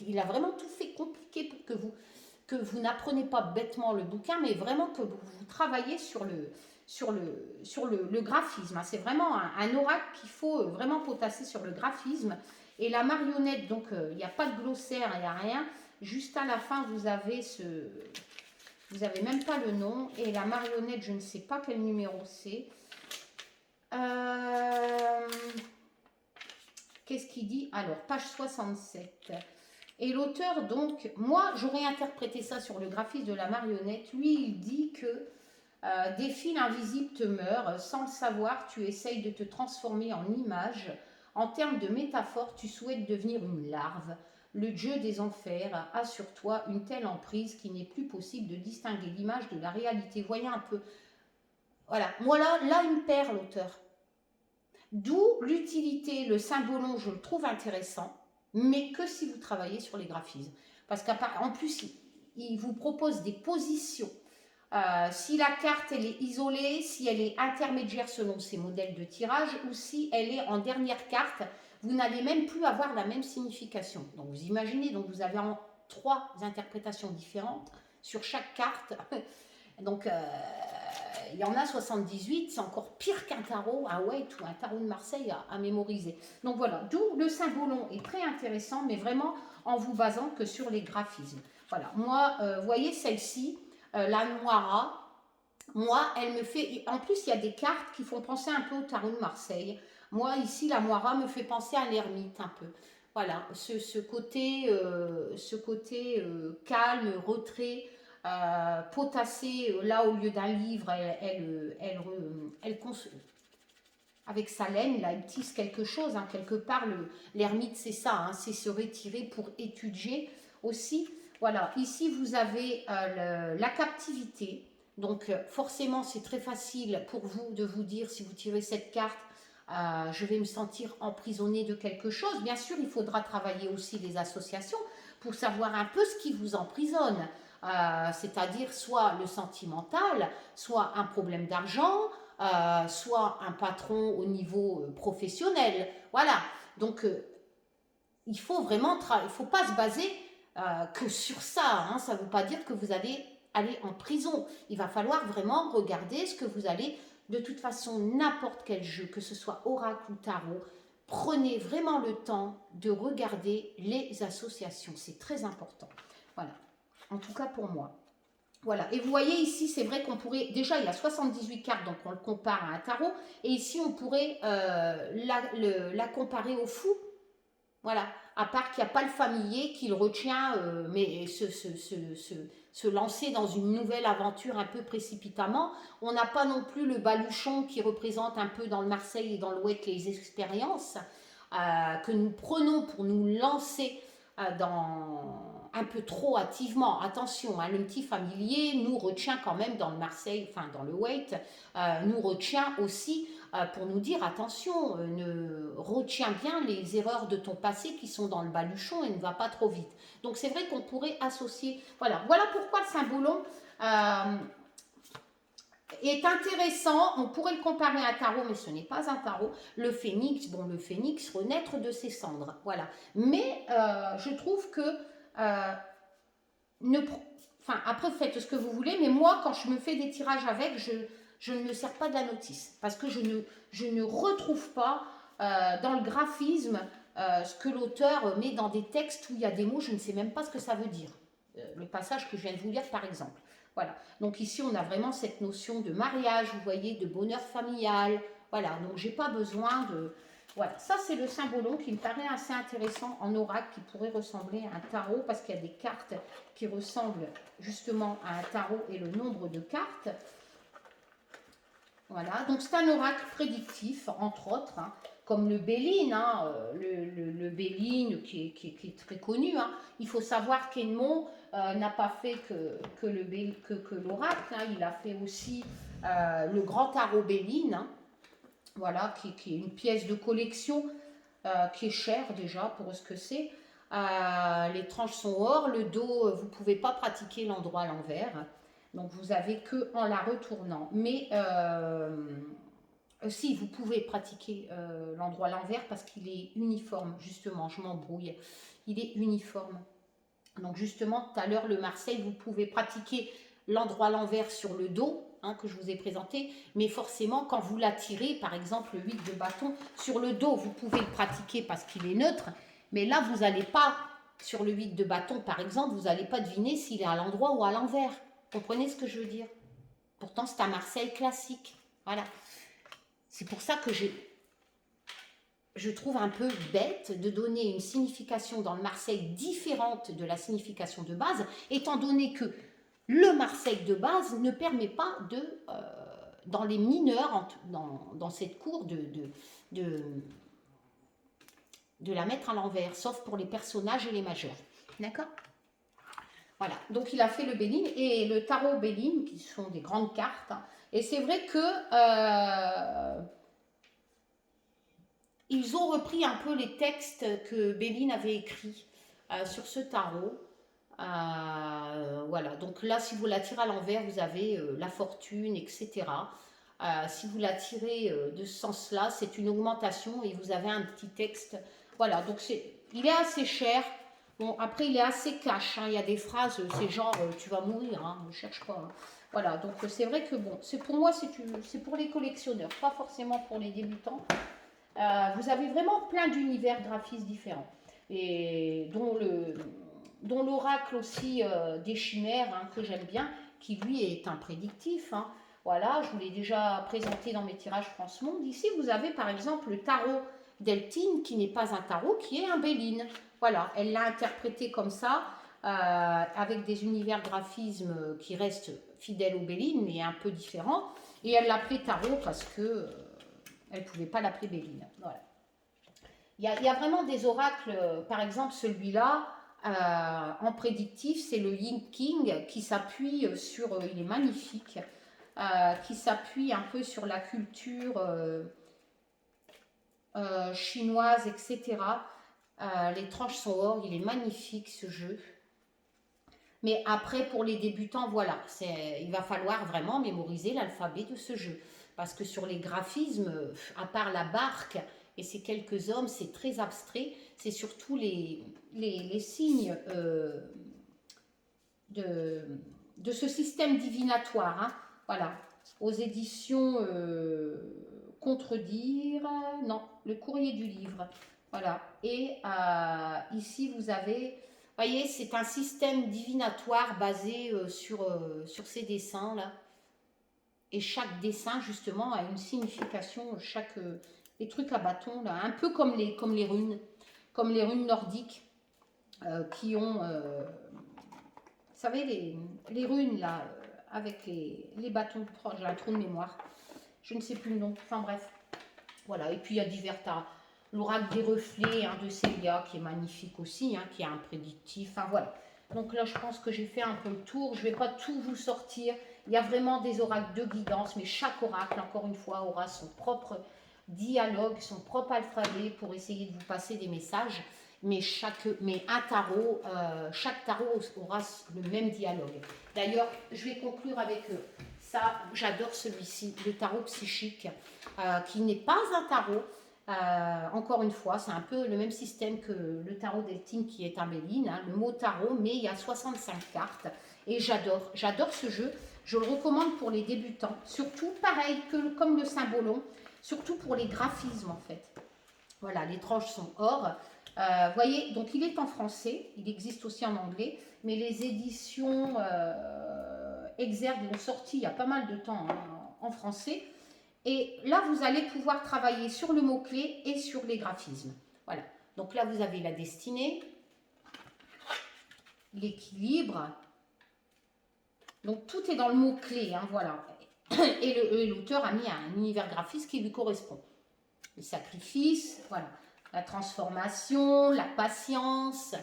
il a vraiment tout fait compliqué pour que vous n'apprenez pas bêtement le bouquin, mais vraiment que vous travaillez sur le graphisme. C'est vraiment un oracle qu'il faut vraiment potasser sur le graphisme. Et la marionnette, donc il n'y a pas de glossaire, il n'y a rien. Juste à la fin, vous avez vous n'avez même pas le nom. Et la marionnette, je ne sais pas quel numéro c'est. Qu'est-ce qu'il dit? Alors, page 67. Et l'auteur, donc, moi, j'aurais interprété ça sur le graphisme de la marionnette. Lui, il dit que des fils invisibles te meurent, sans le savoir, tu essayes de te transformer en image. En termes de métaphore, tu souhaites devenir une larve. Le dieu des enfers a sur toi une telle emprise qu'il n'est plus possible de distinguer l'image de la réalité. Voyez un peu. Voilà, moi là il me perd l'auteur. D'où l'utilité, le symbolon, je le trouve intéressant, mais que si vous travaillez sur les graphismes. Parce qu'en plus, il vous propose des positions. Si la carte elle est isolée, si elle est intermédiaire selon ses modèles de tirage, ou si elle est en dernière carte, vous n'allez même plus avoir la même signification. Donc vous imaginez, donc vous avez trois interprétations différentes sur chaque carte. Donc il y en a 78, c'est encore pire qu'un tarot, un Waite ou un tarot de Marseille à mémoriser. Donc voilà, d'où le symbolon est très intéressant, mais vraiment en vous basant que sur les graphismes. Voilà, moi, vous voyez celle-ci, la Moira, moi, elle me fait... En plus, il y a des cartes qui font penser un peu au tarot de Marseille. Moi, ici, la Moira me fait penser à l'ermite un peu. Voilà, ce côté calme, retrait, potassé. Là, au lieu d'un livre, avec sa laine, là, elle tisse quelque chose. Hein, quelque part, l'ermite, c'est ça, hein, c'est se retirer pour étudier aussi. Voilà, ici, vous avez la captivité. Donc, forcément, c'est très facile pour vous de vous dire, si vous tirez cette carte, je vais me sentir emprisonnée de quelque chose. Bien sûr, il faudra travailler aussi les associations pour savoir un peu ce qui vous emprisonne. C'est-à-dire soit le sentimental, soit un problème d'argent, soit un patron au niveau professionnel. Voilà, donc il faut vraiment, il ne faut pas se baser que sur ça. Hein. Ça ne veut pas dire que vous allez aller en prison. Il va falloir vraiment regarder ce que vous allez, de toute façon, n'importe quel jeu, que ce soit oracle ou tarot, prenez vraiment le temps de regarder les associations. C'est très important. Voilà, en tout cas pour moi. Voilà, et vous voyez ici, c'est vrai qu'on pourrait, déjà il y a 78 cartes, donc on le compare à un tarot, et ici on pourrait la comparer au fou, voilà, à part qu'il n'y a pas le familier qui le retient, mais se lancer dans une nouvelle aventure un peu précipitamment. On n'a pas non plus le baluchon qui représente un peu dans le Marseille et dans l'Ouest les expériences que nous prenons pour nous lancer un peu trop hâtivement. Attention, hein, le petit familier nous retient quand même dans le Marseille, enfin dans le Waite, nous retient aussi pour nous dire attention, retiens bien les erreurs de ton passé qui sont dans le baluchon et ne va pas trop vite. Donc c'est vrai qu'on pourrait associer, voilà pourquoi le symbolon est intéressant. On pourrait le comparer à un tarot, mais ce n'est pas un tarot. Le phénix, bon, le phénix, renaître de ses cendres, voilà. Mais je trouve que après vous faites ce que vous voulez, mais moi quand je me fais des tirages avec, je ne me sers pas de la notice parce que je ne retrouve pas dans le graphisme ce que l'auteur met dans des textes où il y a des mots, je ne sais même pas ce que ça veut dire. Le passage que je viens de vous lire par exemple. Voilà, donc ici on a vraiment cette notion de mariage, vous voyez, de bonheur familial. Voilà, donc j'ai pas besoin de... Voilà, ça c'est le symbolon qui me paraît assez intéressant en oracle, qui pourrait ressembler à un tarot, parce qu'il y a des cartes qui ressemblent justement à un tarot et le nombre de cartes. Voilà, donc c'est un oracle prédictif, entre autres, hein, comme le Béline, hein, le Béline qui est très connu. Hein. Il faut savoir qu'Edmond n'a pas fait que l'oracle, hein, il a fait aussi le grand tarot Béline, hein, voilà, qui est une pièce de collection qui est chère déjà pour ce que c'est. Les tranches sont or, le dos, vous ne pouvez pas pratiquer l'endroit à l'envers, donc vous avez que en la retournant. Mais si, vous pouvez pratiquer l'endroit à l'envers parce qu'il est uniforme, justement, je m'embrouille, il est uniforme. Donc justement, tout à l'heure, le Marseille, vous pouvez pratiquer l'endroit à l'envers sur le dos, hein, que je vous ai présenté, mais forcément, quand vous l'attirez, par exemple, le 8 de bâton, sur le dos, vous pouvez le pratiquer parce qu'il est neutre, mais là, vous n'allez pas, sur le 8 de bâton, par exemple, vous n'allez pas deviner s'il est à l'endroit ou à l'envers. Comprenez ce que je veux dire? Pourtant, c'est un Marseille classique. Voilà. C'est pour ça que je trouve un peu bête de donner une signification dans le Marseille différente de la signification de base, étant donné que le Marseille de base ne permet pas de, dans les mineurs, dans cette cour, de la mettre à l'envers, sauf pour les personnages et les majeurs. D'accord? Voilà, donc il a fait le Béline et le tarot Béline, qui sont des grandes cartes. Hein. Et c'est vrai que ils ont repris un peu les textes que Béline avait écrits sur ce tarot. Voilà, donc là, si vous la tirez à l'envers, vous avez la fortune, etc. Si vous la tirez de ce sens-là, c'est une augmentation et vous avez un petit texte. Voilà, donc il est assez cher. Bon, après, il est assez cash. Hein. Il y a des phrases, c'est genre tu vas mourir, hein, ne cherche pas. Hein. Voilà, donc c'est vrai que bon, pour moi, c'est pour les collectionneurs, pas forcément pour les débutants. Vous avez vraiment plein d'univers graphistes différents, et dont l'oracle aussi des chimères, hein, que j'aime bien, qui lui est un prédictif. Hein. Voilà, je vous l'ai déjà présenté dans mes tirages France Monde. Ici, vous avez par exemple le tarot d'Eltine, qui n'est pas un tarot, qui est un Béline. Voilà, elle l'a interprété comme ça, avec des univers graphismes qui restent fidèles au Béline, mais un peu différents. Et elle l'a appelé tarot parce que elle ne pouvait pas l'appeler Béline. Voilà. Il y a vraiment des oracles, par exemple celui-là, en prédictif, c'est le Yin King qui s'appuie sur, il est magnifique, qui s'appuie un peu sur la culture chinoise, etc. Les tranches sont or, il est magnifique ce jeu. Mais après, pour les débutants, voilà, il va falloir vraiment mémoriser l'alphabet de ce jeu. Parce que sur les graphismes, à part la barque et ces quelques hommes, c'est très abstrait. C'est surtout les signes de ce système divinatoire. Hein. Voilà, aux éditions Contredire, non, le courrier du livre. Voilà, et ici vous avez... Vous voyez, c'est un système divinatoire basé sur ces dessins-là. Et chaque dessin, justement, a une signification. Les trucs à bâton, là, un peu comme les runes. Comme les runes nordiques qui ont... vous savez, les runes, là, avec les bâtons. Oh, j'ai un trou de mémoire. Je ne sais plus le nom. Enfin, bref. Voilà, et puis il y a divers tas. L'oracle des reflets hein, de Célia, qui est magnifique aussi, hein, qui est un prédictif. Enfin voilà. Donc là, je pense que j'ai fait un peu le tour. Je ne vais pas tout vous sortir. Il y a vraiment des oracles de guidance, mais chaque oracle, encore une fois, aura son propre dialogue, son propre alphabet pour essayer de vous passer des messages. Mais un tarot, chaque tarot aura le même dialogue. D'ailleurs, je vais conclure avec ça. J'adore celui-ci, le tarot psychique, qui n'est pas un tarot. Encore une fois, c'est un peu le même système que le tarot d'Eltine qui est un Béline, hein, le mot tarot, mais il y a 65 cartes et j'adore ce jeu. Je le recommande pour les débutants, surtout pareil comme le Symbolon, surtout pour les graphismes en fait. Voilà, les tranches sont or. Voyez, donc il est en français, il existe aussi en anglais, mais les éditions Exergue l'ont sorti il y a pas mal de temps hein, en français. Et là, vous allez pouvoir travailler sur le mot-clé et sur les graphismes. Voilà. Donc là, vous avez la destinée, l'équilibre. Donc tout est dans le mot-clé. Hein, voilà. Et l'auteur a mis un univers graphiste qui lui correspond. Le sacrifice, voilà. La transformation, la patience.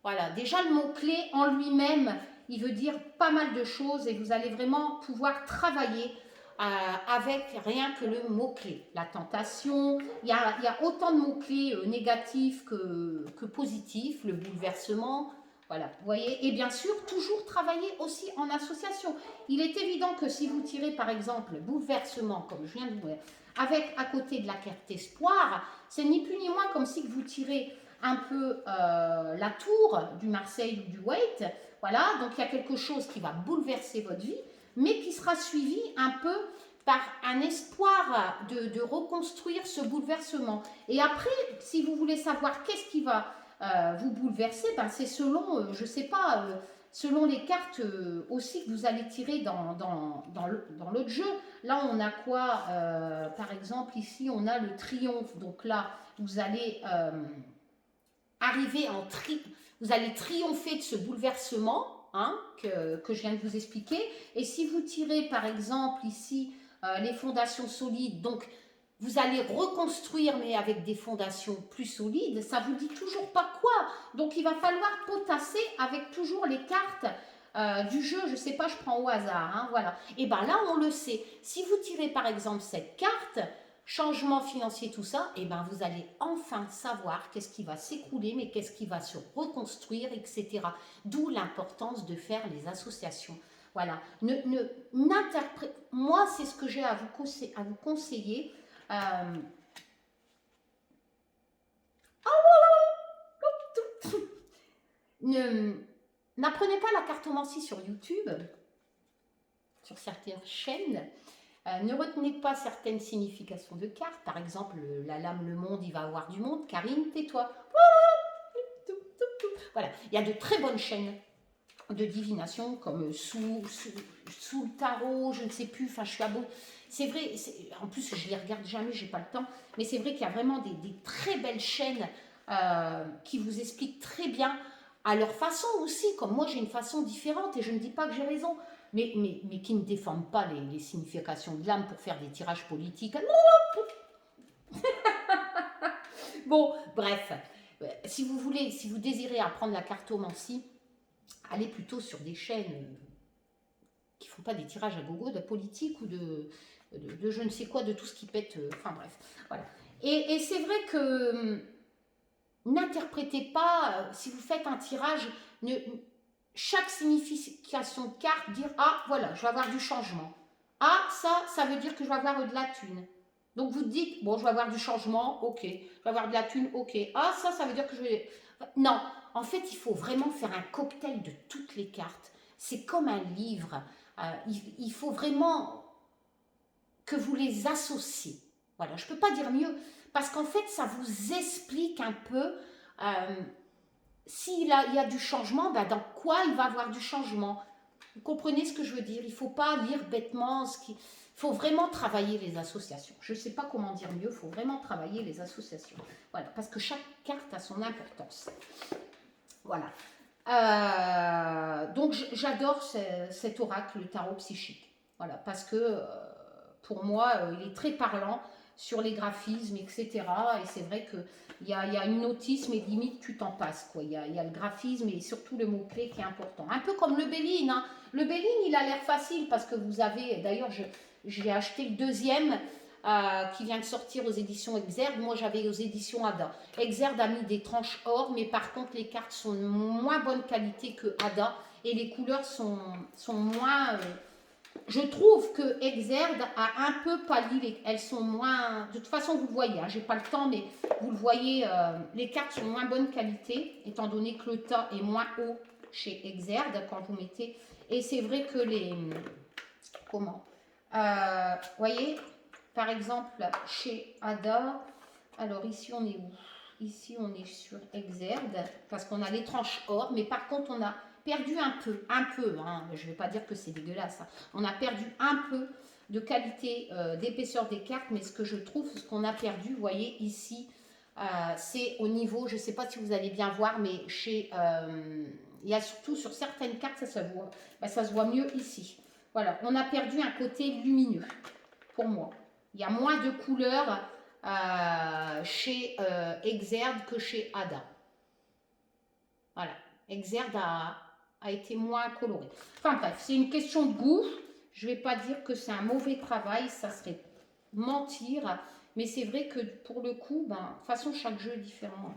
Voilà, déjà le mot-clé en lui-même, il veut dire pas mal de choses et vous allez vraiment pouvoir travailler avec rien que le mot-clé. La tentation, il y a autant de mots-clés négatifs que positifs, le bouleversement, voilà, vous voyez. Et bien sûr, toujours travailler aussi en association. Il est évident que si vous tirez par exemple bouleversement, comme je viens de vous dire, avec à côté de la carte espoir, c'est ni plus ni moins comme si vous tirez un peu la tour du Marseille ou du Waite, voilà, donc il y a quelque chose qui va bouleverser votre vie, mais qui sera suivi un peu par un espoir de reconstruire ce bouleversement. Et après, si vous voulez savoir qu'est-ce qui va vous bouleverser, ben c'est selon, je ne sais pas, selon les cartes aussi que vous allez tirer dans l'autre jeu. Là, on a quoi par exemple, ici, on a le triomphe. Donc là, vous allez arriver vous allez triompher de ce bouleversement hein, que je viens de vous expliquer. Et si vous tirez, par exemple, ici, les fondations solides, donc vous allez reconstruire, mais avec des fondations plus solides, ça vous dit toujours pas quoi. Donc, il va falloir potasser avec toujours les cartes du jeu. Je sais pas, je prends au hasard, hein, voilà. Et bien là, on le sait. Si vous tirez, par exemple, cette carte, changement financier, tout ça, et ben vous allez enfin savoir qu'est-ce qui va s'écrouler, mais qu'est-ce qui va se reconstruire, etc. D'où l'importance de faire les associations. Voilà. Moi, c'est ce que j'ai à vous conseiller. N'apprenez pas la cartomancie sur YouTube, sur certaines chaînes. Ne retenez pas certaines significations de cartes. Par exemple, la lame, le monde, il va avoir du monde. Karine, tais-toi. Voilà, il y a de très bonnes chaînes de divination comme sous le tarot, je ne sais plus, enfin je suis à bout. C'est vrai, en plus je les regarde jamais, j'ai pas le temps, mais c'est vrai qu'il y a vraiment des très belles chaînes qui vous expliquent très bien à leur façon aussi, comme moi j'ai une façon différente et je ne dis pas que j'ai raison, mais qui ne déforment pas les significations de l'âme pour faire des tirages politiques. Bon, bref, si vous voulez, si vous désirez apprendre la cartomancie, allez plutôt sur des chaînes qui ne font pas des tirages à gogo de politique ou de je ne sais quoi, de tout ce qui pète, enfin bref, voilà. Et c'est vrai que n'interprétez pas, si vous faites un tirage, chaque signification de carte, dire ah voilà, je vais avoir du changement. Ah ça veut dire que je vais avoir de la thune. Donc vous dites, bon je vais avoir du changement, ok. Je vais avoir de la thune, ok. Ah ça veut dire que je vais... Non, en fait il faut vraiment faire un cocktail de toutes les cartes. C'est comme un livre. Il faut vraiment que vous les associez. Voilà, je ne peux pas dire mieux. Parce qu'en fait ça vous explique un peu... s'il y a du changement, ben dans quoi il va avoir du changement. Vous comprenez ce que je veux dire? Il ne faut pas lire bêtement il faut vraiment travailler les associations. Je ne sais pas comment dire mieux, il faut vraiment travailler les associations. Voilà, parce que chaque carte a son importance. Voilà. Donc j'adore cet oracle, le tarot psychique. Voilà, parce que pour moi, il est très parlant sur les graphismes, etc. Et c'est vrai qu'il y a une notice, mais limite, tu t'en passes. Quoi. Il y a le graphisme et surtout le mot-clé qui est important. Un peu comme le Béline. Hein. Le Béline, il a l'air facile parce que vous avez... D'ailleurs, j'ai acheté le deuxième qui vient de sortir aux éditions Exerd. Moi, j'avais aux éditions Ada. Exerd a mis des tranches or, mais par contre, les cartes sont de moins bonne qualité que Ada et les couleurs sont moins... je trouve que Exerd a un peu pâli, elles sont moins... De toute façon, vous le voyez, hein, j'ai pas le temps, mais vous le voyez, les cartes sont de moins bonne qualité, étant donné que le tas est moins haut chez Exerd quand vous mettez... Et c'est vrai que les... Comment voyez, par exemple, chez Ada, alors ici on est où? Ici on est sur Exerd, parce qu'on a les tranches or, mais par contre on a perdu un peu, hein, je ne vais pas dire que c'est dégueulasse, hein. On a perdu un peu de qualité d'épaisseur des cartes, mais ce que je trouve, ce qu'on a perdu, vous voyez ici, c'est au niveau, je ne sais pas si vous allez bien voir, mais chez, il y a surtout sur certaines cartes, ça se voit mieux ici. Voilà, on a perdu un côté lumineux, pour moi. Il y a moins de couleurs chez Exerd que chez Ada. Voilà, Exerd a été moins coloré. Enfin bref, c'est une question de goût. Je ne vais pas dire que c'est un mauvais travail, ça serait mentir. Mais c'est vrai que pour le coup, ben, de toute façon, chaque jeu est différent.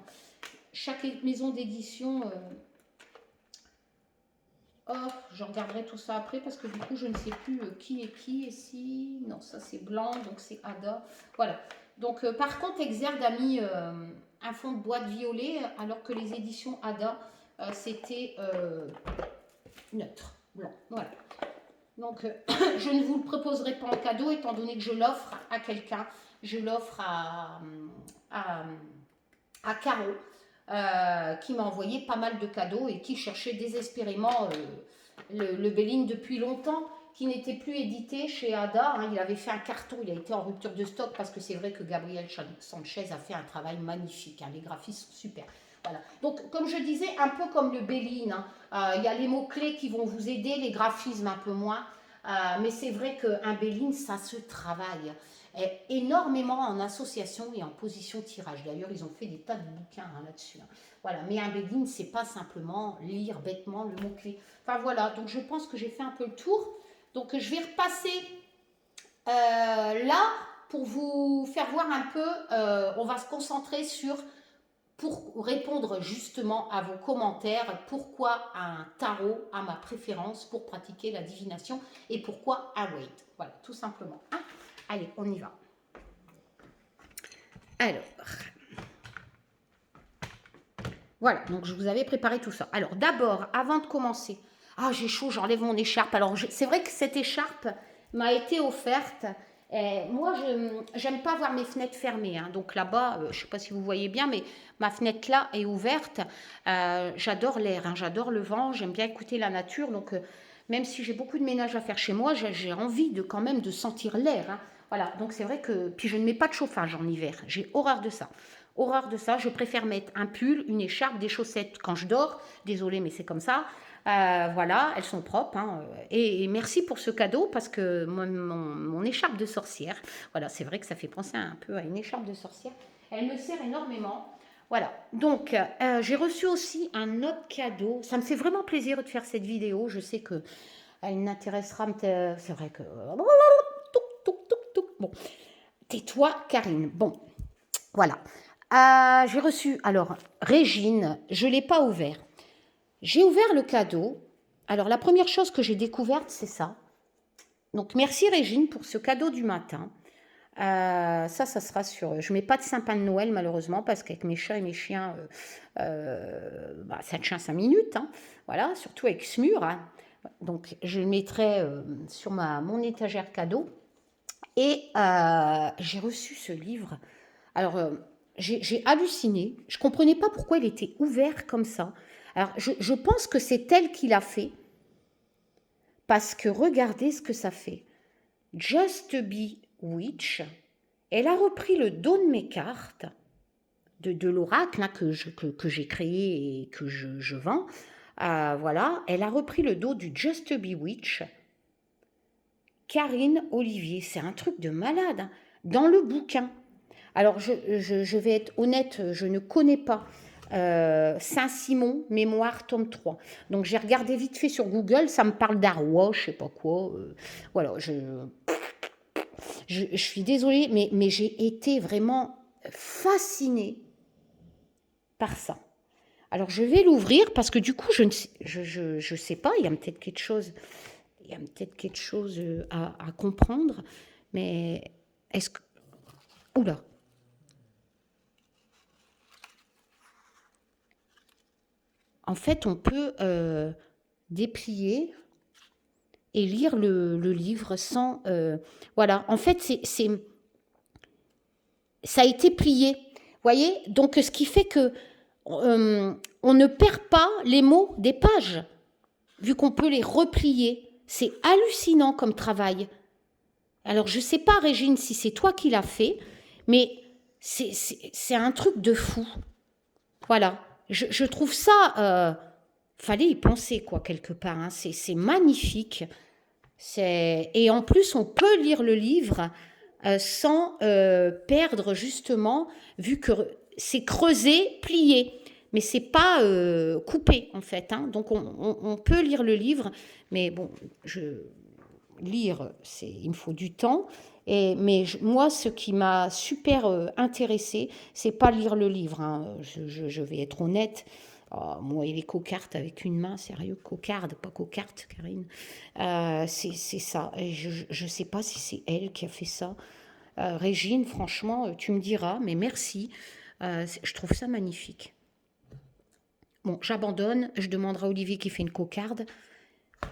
Chaque maison d'édition... Oh, je regarderai tout ça après parce que du coup, je ne sais plus qui est qui. Et si... Non, ça c'est blanc, donc c'est Ada. Voilà. Donc, par contre, Exerd a mis un fond de boîte violet alors que les éditions Ada, c'était neutre, blanc. Voilà. Donc, je ne vous le proposerai pas en cadeau étant donné que je l'offre à quelqu'un. Je l'offre à Caro. Qui m'a envoyé pas mal de cadeaux et qui cherchait désespérément le Béline depuis longtemps, qui n'était plus édité chez Ada. Hein. Il avait fait un carton, il a été en rupture de stock parce que c'est vrai que Gabriel Sanchez a fait un travail magnifique. Hein. Les graphismes sont super. Voilà. Donc, comme je disais, un peu comme le Béline, hein, il y a les mots-clés qui vont vous aider, les graphismes un peu moins. Mais c'est vrai qu'un Béline, ça se travaille énormément en association et en position tirage. D'ailleurs, ils ont fait des tas de bouquins hein, là-dessus. Hein. Voilà. Mais un Béline, c'est pas simplement lire bêtement le mot-clé. Enfin voilà, donc je pense que j'ai fait un peu le tour. Donc je vais repasser là pour vous faire voir un peu. On va se concentrer sur, pour répondre justement à vos commentaires, pourquoi un tarot a ma préférence pour pratiquer la divination et pourquoi un Waite. Voilà, tout simplement. Hein. Allez, on y va. Alors, voilà, donc je vous avais préparé tout ça. Alors d'abord, avant de commencer, ah j'ai chaud, j'enlève mon écharpe. Alors c'est vrai que cette écharpe m'a été offerte. Moi, je n'aime pas voir mes fenêtres fermées. Hein. Donc là-bas, je ne sais pas si vous voyez bien, mais ma fenêtre là est ouverte. J'adore l'air, hein, j'adore le vent, j'aime bien écouter la nature. Donc même si j'ai beaucoup de ménage à faire chez moi, j'ai envie de quand même de sentir l'air. Hein. Voilà, donc c'est vrai que... Puis je ne mets pas de chauffage en hiver, j'ai horreur de ça. Horreur de ça, je préfère mettre un pull, une écharpe, des chaussettes quand je dors. Désolée, mais c'est comme ça. Voilà, elles sont propres. Hein. Et merci pour ce cadeau parce que mon écharpe de sorcière, voilà, c'est vrai que ça fait penser un peu à une écharpe de sorcière. Elle me sert énormément. Voilà, donc j'ai reçu aussi un autre cadeau. Ça me fait vraiment plaisir de faire cette vidéo. Je sais que elle n'intéressera... C'est vrai que... Bon, tais-toi, Karine. Bon, voilà. J'ai reçu, alors, Régine, je ne l'ai pas ouvert. J'ai ouvert le cadeau. Alors, la première chose que j'ai découverte, c'est ça. Donc, merci Régine pour ce cadeau du matin. Ça sera sur... Je ne mets pas de sapin de Noël, malheureusement, parce qu'avec mes chats et mes chiens, ça tient 5 minutes. Hein. Voilà, surtout avec ce mur. Hein. Donc, je le mettrai sur mon étagère cadeau. Et j'ai reçu ce livre. Alors, j'ai halluciné. Je ne comprenais pas pourquoi il était ouvert comme ça. Alors, je pense que c'est elle qui l'a fait. Parce que regardez ce que ça fait. Just Be Witch. Elle a repris le dos de mes cartes, de l'oracle hein, que j'ai créé et que je vends. Voilà. Elle a repris le dos du Just Be Witch. Karine Olivier. C'est un truc de malade. Hein, dans le bouquin. Alors, je vais être honnête, je ne connais pas Saint-Simon, Mémoire, tome 3. Donc, j'ai regardé vite fait sur Google, ça me parle d'Arwa, je sais pas quoi. Voilà, je suis désolée, mais j'ai été vraiment fascinée par ça. Alors, je vais l'ouvrir parce que du coup, je ne sais pas, il y a peut-être quelque chose à comprendre, mais est-ce que... Oula. En fait, on peut déplier et lire le livre sans... voilà, en fait, ça a été plié. Vous voyez? Donc, ce qui fait que on ne perd pas les mots des pages, vu qu'on peut les replier. C'est hallucinant comme travail. Alors, je ne sais pas, Régine, si c'est toi qui l'as fait, mais c'est un truc de fou. Voilà. Je trouve ça... fallait y penser, quoi, quelque part. Hein. C'est magnifique. Et en plus, on peut lire le livre sans perdre justement, vu que c'est creusé, plié, mais c'est pas coupé en fait. Hein. Donc on peut lire le livre, mais bon, lire, il me faut du temps. Mais moi, ce qui m'a super intéressé, c'est pas lire le livre. Hein. Je vais être honnête. Oh, moi, il est cocarde avec une main, sérieux, cocarde, pas cocarte, Karine. C'est ça. Et je sais pas si c'est elle qui a fait ça. Régine, franchement, tu me diras, mais merci. Je trouve ça magnifique. Bon, j'abandonne. Je demanderai à Olivier qui fait une cocarde.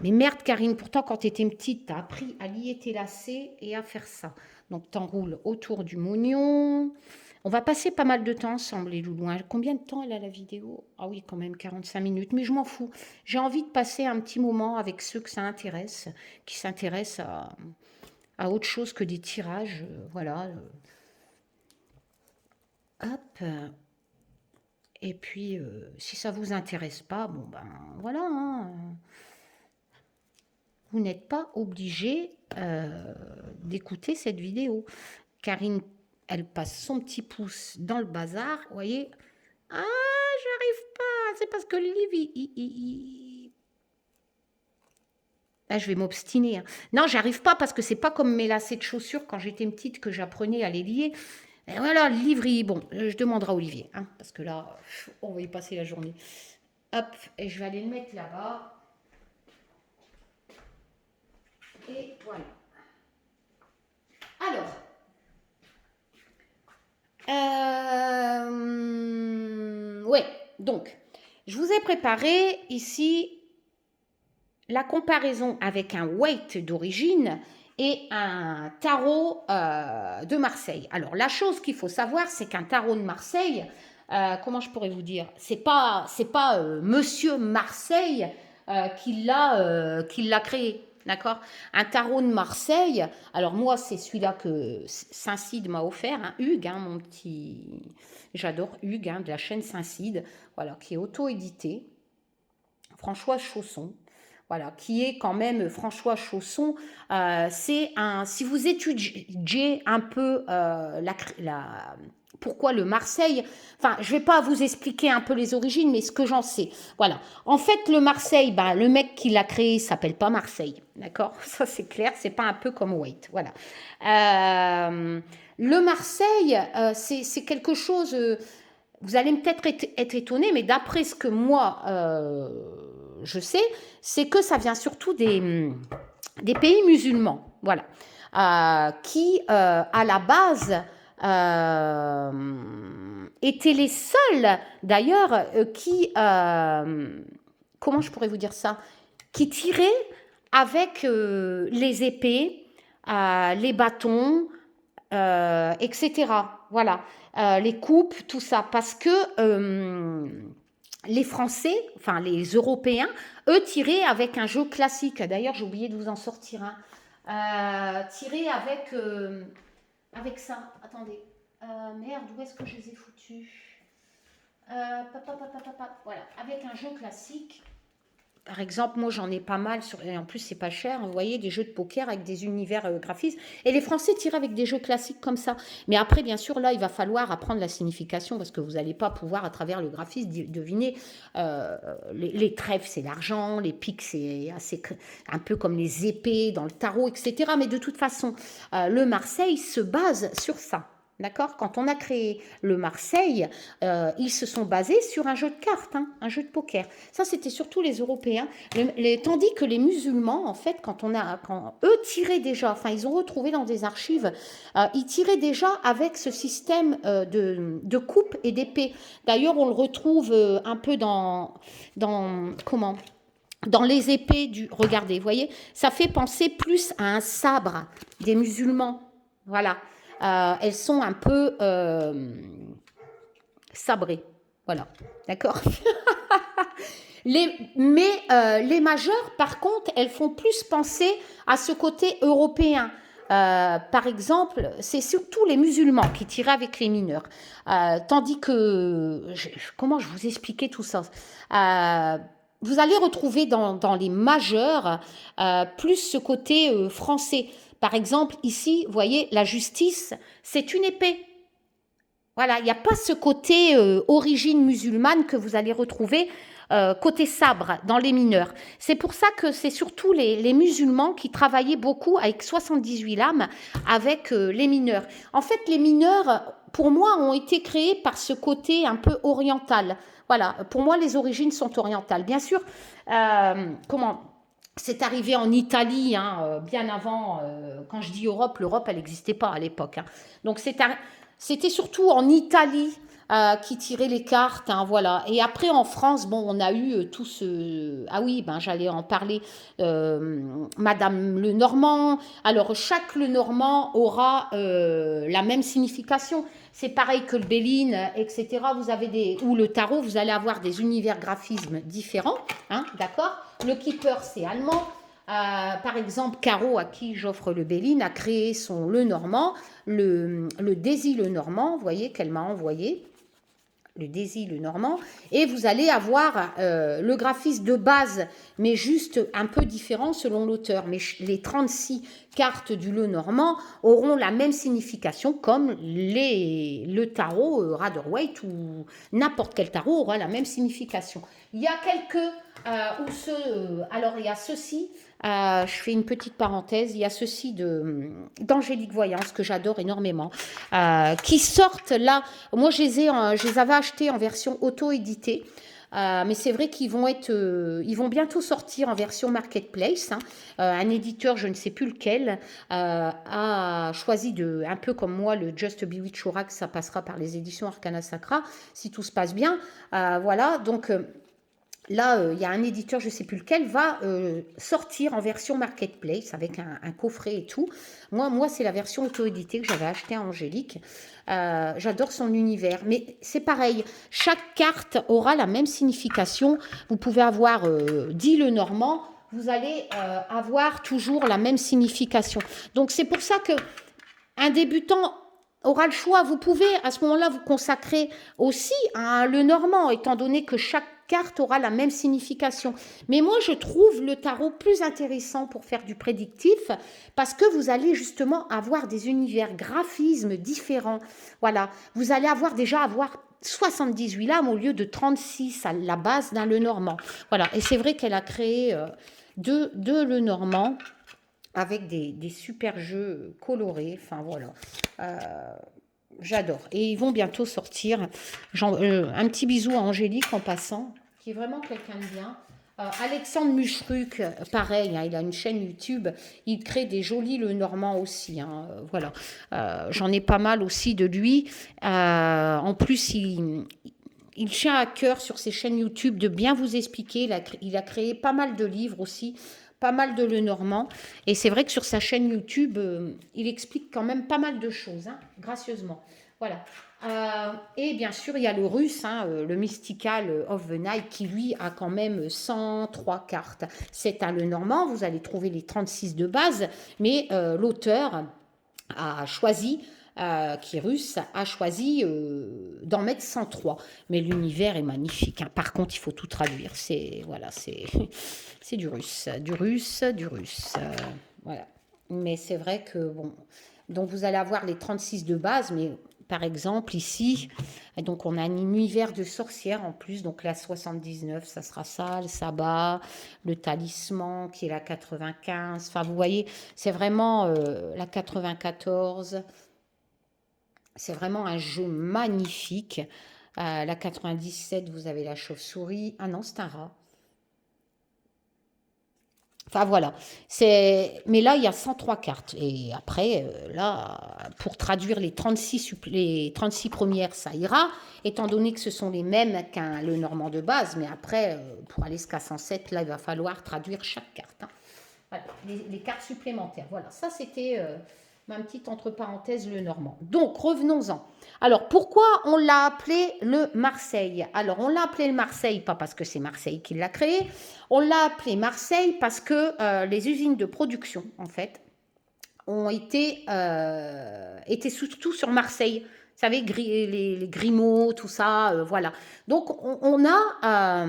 Mais merde, Karine, pourtant, quand tu étais petite, tu as appris à lier tes lacets et à faire ça. Donc, tu enroules autour du moignon. On va passer pas mal de temps ensemble, les loulous. Combien de temps elle a la vidéo? Ah oui, quand même 45 minutes, mais je m'en fous. J'ai envie de passer un petit moment avec ceux que ça intéresse, qui s'intéressent à autre chose que des tirages. Voilà. Hop. Et puis, si ça vous intéresse pas, bon ben voilà. Hein. Vous n'êtes pas obligé d'écouter cette vidéo. Karine, elle passe son petit pouce dans le bazar. Vous voyez? Ah, j'arrive pas. C'est parce que le livre, Là, je vais m'obstiner. Hein. Non, j'arrive pas parce que c'est pas comme mes lacets de chaussures quand j'étais petite que j'apprenais à les lier. Et voilà, le livre, bon, je demanderai à Olivier, hein, parce que là, on va y passer la journée. Hop, et je vais aller le mettre là-bas. Et voilà. Alors, ouais, donc, je vous ai préparé ici la comparaison avec un Waite d'origine et un tarot de Marseille. Alors, la chose qu'il faut savoir, c'est qu'un tarot de Marseille, comment je pourrais vous dire, c'est pas Monsieur Marseille qui l'a créé. D'accord. Un tarot de Marseille. Alors moi, c'est celui-là que Saint-Cide m'a offert, hein, Hugues, hein, mon petit... J'adore Hugues, hein, de la chaîne Saint-Cide, voilà, qui est auto-édité. François Chausson. Voilà, qui est quand même François Chausson. C'est un... Si vous étudiez un peu pourquoi le Marseille, enfin, je ne vais pas vous expliquer un peu les origines, mais ce que j'en sais. Voilà. En fait, le Marseille, ben, le mec qui l'a créé ne s'appelle pas Marseille. D'accord? Ça, c'est clair. C'est pas un peu comme Waite. Voilà. Le Marseille, c'est quelque chose... vous allez peut-être être étonné, mais d'après ce que moi, je sais, c'est que ça vient surtout des pays musulmans. Voilà. Qui, à la base... étaient les seuls d'ailleurs qui, comment je pourrais vous dire ça, qui tiraient avec les épées, les bâtons, etc. Voilà, les coupes, tout ça, parce que les Français, enfin les Européens, eux tiraient avec un jeu classique. D'ailleurs, j'ai oublié de vous en sortir un. Tiraient avec ça, attendez. Merde, où est-ce que je les ai foutus? Voilà, avec un jeu classique. Par exemple, moi j'en ai pas mal, et en plus c'est pas cher, vous voyez, des jeux de poker avec des univers graphismes. Et les Français tirent avec des jeux classiques comme ça. Mais après, bien sûr, là, il va falloir apprendre la signification parce que vous n'allez pas pouvoir, à travers le graphisme, deviner. Les trèfles, c'est l'argent, les piques, c'est un peu comme les épées dans le tarot, etc. Mais de toute façon, le Marseille se base sur ça. D'accord? Quand on a créé le Marseille, ils se sont basés sur un jeu de cartes, hein, un jeu de poker. Ça, c'était surtout les Européens. Tandis que les musulmans, en fait, quand eux tiraient déjà, enfin, ils ont retrouvé dans des archives, ils tiraient déjà avec ce système de coupe et d'épée. D'ailleurs, on le retrouve un peu dans les épées regardez, vous voyez, ça fait penser plus à un sabre des musulmans. Voilà. Elles sont un peu sabrées. Voilà, d'accord. Mais les majeures, par contre, elles font plus penser à ce côté européen. Par exemple, c'est surtout les musulmans qui tiraient avec les mineurs. Tandis que... comment je vous expliquais tout ça vous allez retrouver dans les majeurs plus ce côté français. Par exemple, ici, vous voyez, la justice, c'est une épée. Voilà, il n'y a pas ce côté origine musulmane que vous allez retrouver côté sabre dans les mineurs. C'est pour ça que c'est surtout les musulmans qui travaillaient beaucoup avec 78 lames avec les mineurs. En fait, les mineurs, pour moi, ont été créés par ce côté un peu oriental. Voilà, pour moi, les origines sont orientales. Bien sûr, comment c'est arrivé en Italie, hein, bien avant, quand je dis Europe, l'Europe, elle n'existait pas à l'époque. Hein. Donc c'était surtout en Italie qui tirait les cartes, hein, voilà. Et après en France, bon, on a eu tout ce... Ah oui, ben j'allais en parler, Madame Lenormand. Alors chaque Lenormand aura la même signification. C'est pareil que le Béline, etc. Vous avez ou le tarot, vous allez avoir des univers graphismes différents, hein, d'accord. Le keeper, c'est allemand. Par exemple, Caro, à qui j'offre le Béline, a créé son Lenormand, le Daisy Lenormand, vous voyez, qu'elle m'a envoyé, le Daisy Lenormand, et vous allez avoir le graphisme de base, mais juste un peu différent selon l'auteur. Mais les 36 cartes du Lenormand auront la même signification comme le tarot Rider-Waite ou n'importe quel tarot aura la même signification. Il y a quelques alors il y a ceci, je fais une petite parenthèse, il y a ceci d'Angélique Voyance que j'adore énormément, qui sortent là. Moi je les avais achetés en version auto-éditée. Mais c'est vrai qu'ils vont ils vont bientôt sortir en version marketplace. Hein. Un éditeur, je ne sais plus lequel, a choisi un peu comme moi, le Just Bewitch Oracle, ça passera par les éditions Arcana Sacra, si tout se passe bien. Voilà, donc là, il y a un éditeur, je ne sais plus lequel, va sortir en version marketplace avec un coffret et tout. Moi c'est la version auto-éditée que j'avais achetée à Angélique. J'adore son univers. Mais c'est pareil, chaque carte aura la même signification. Vous pouvez avoir 10 Lenormand, vous allez avoir toujours la même signification. Donc c'est pour ça que un débutant aura le choix. Vous pouvez à ce moment-là vous consacrer aussi à un Lenormand, étant donné que chaque carte aura la même signification. Mais moi, je trouve le tarot plus intéressant pour faire du prédictif parce que vous allez justement avoir des univers graphismes différents. Voilà, vous allez déjà avoir 78 lames au lieu de 36 à la base d'un Lenormand. Voilà, et c'est vrai qu'elle a créé deux Lenormand avec des super jeux colorés. Enfin, voilà. J'adore. Et ils vont bientôt sortir. Un petit bisou à Angélique en passant, qui est vraiment quelqu'un de bien. Alexandre Muchruc, pareil, hein, il a une chaîne YouTube. Il crée des jolis Lenormand aussi. Hein, voilà. J'en ai pas mal aussi de lui. En plus, il tient à cœur sur ses chaînes YouTube de bien vous expliquer. Il a créé pas mal de livres aussi, pas mal de Lenormand. Et c'est vrai que sur sa chaîne YouTube, il explique quand même pas mal de choses, hein, gracieusement. Voilà. Et bien sûr, il y a le russe, hein, le Mystical of the Night, qui lui a quand même 103 cartes. C'est un Lenormand, vous allez trouver les 36 de base, mais l'auteur a choisi qui est russe, a choisi d'en mettre 103. Mais l'univers est magnifique. Hein. Par contre, il faut tout traduire. C'est voilà, c'est du russe, du russe, du russe. Voilà. Mais c'est vrai que bon, donc vous allez avoir les 36 de base, mais par exemple ici, donc on a un univers de sorcière en plus, donc la 79, ça sera ça, le sabbat, le talisman qui est la 95. Enfin, vous voyez, c'est vraiment la 94. C'est vraiment un jeu magnifique. La 97, vous avez la chauve-souris. Ah non, c'est un rat. Enfin voilà. Mais là, il y a 103 cartes. Et après, là, pour traduire les 36 premières, ça ira, étant donné que ce sont les mêmes qu'un Lenormand de base. Mais après, pour aller jusqu'à 107, là, il va falloir traduire chaque carte. Hein. Voilà, les cartes supplémentaires. Voilà, ça c'était ma petite entre parenthèses Lenormand. Donc revenons-en. Alors pourquoi on l'a appelé le Marseille? Alors on l'a appelé le Marseille, pas parce que c'est Marseille qui l'a créé, on l'a appelé Marseille parce que les usines de production, en fait, ont étaient surtout sur Marseille. Vous savez, les Grimaud, tout ça, voilà. Donc on a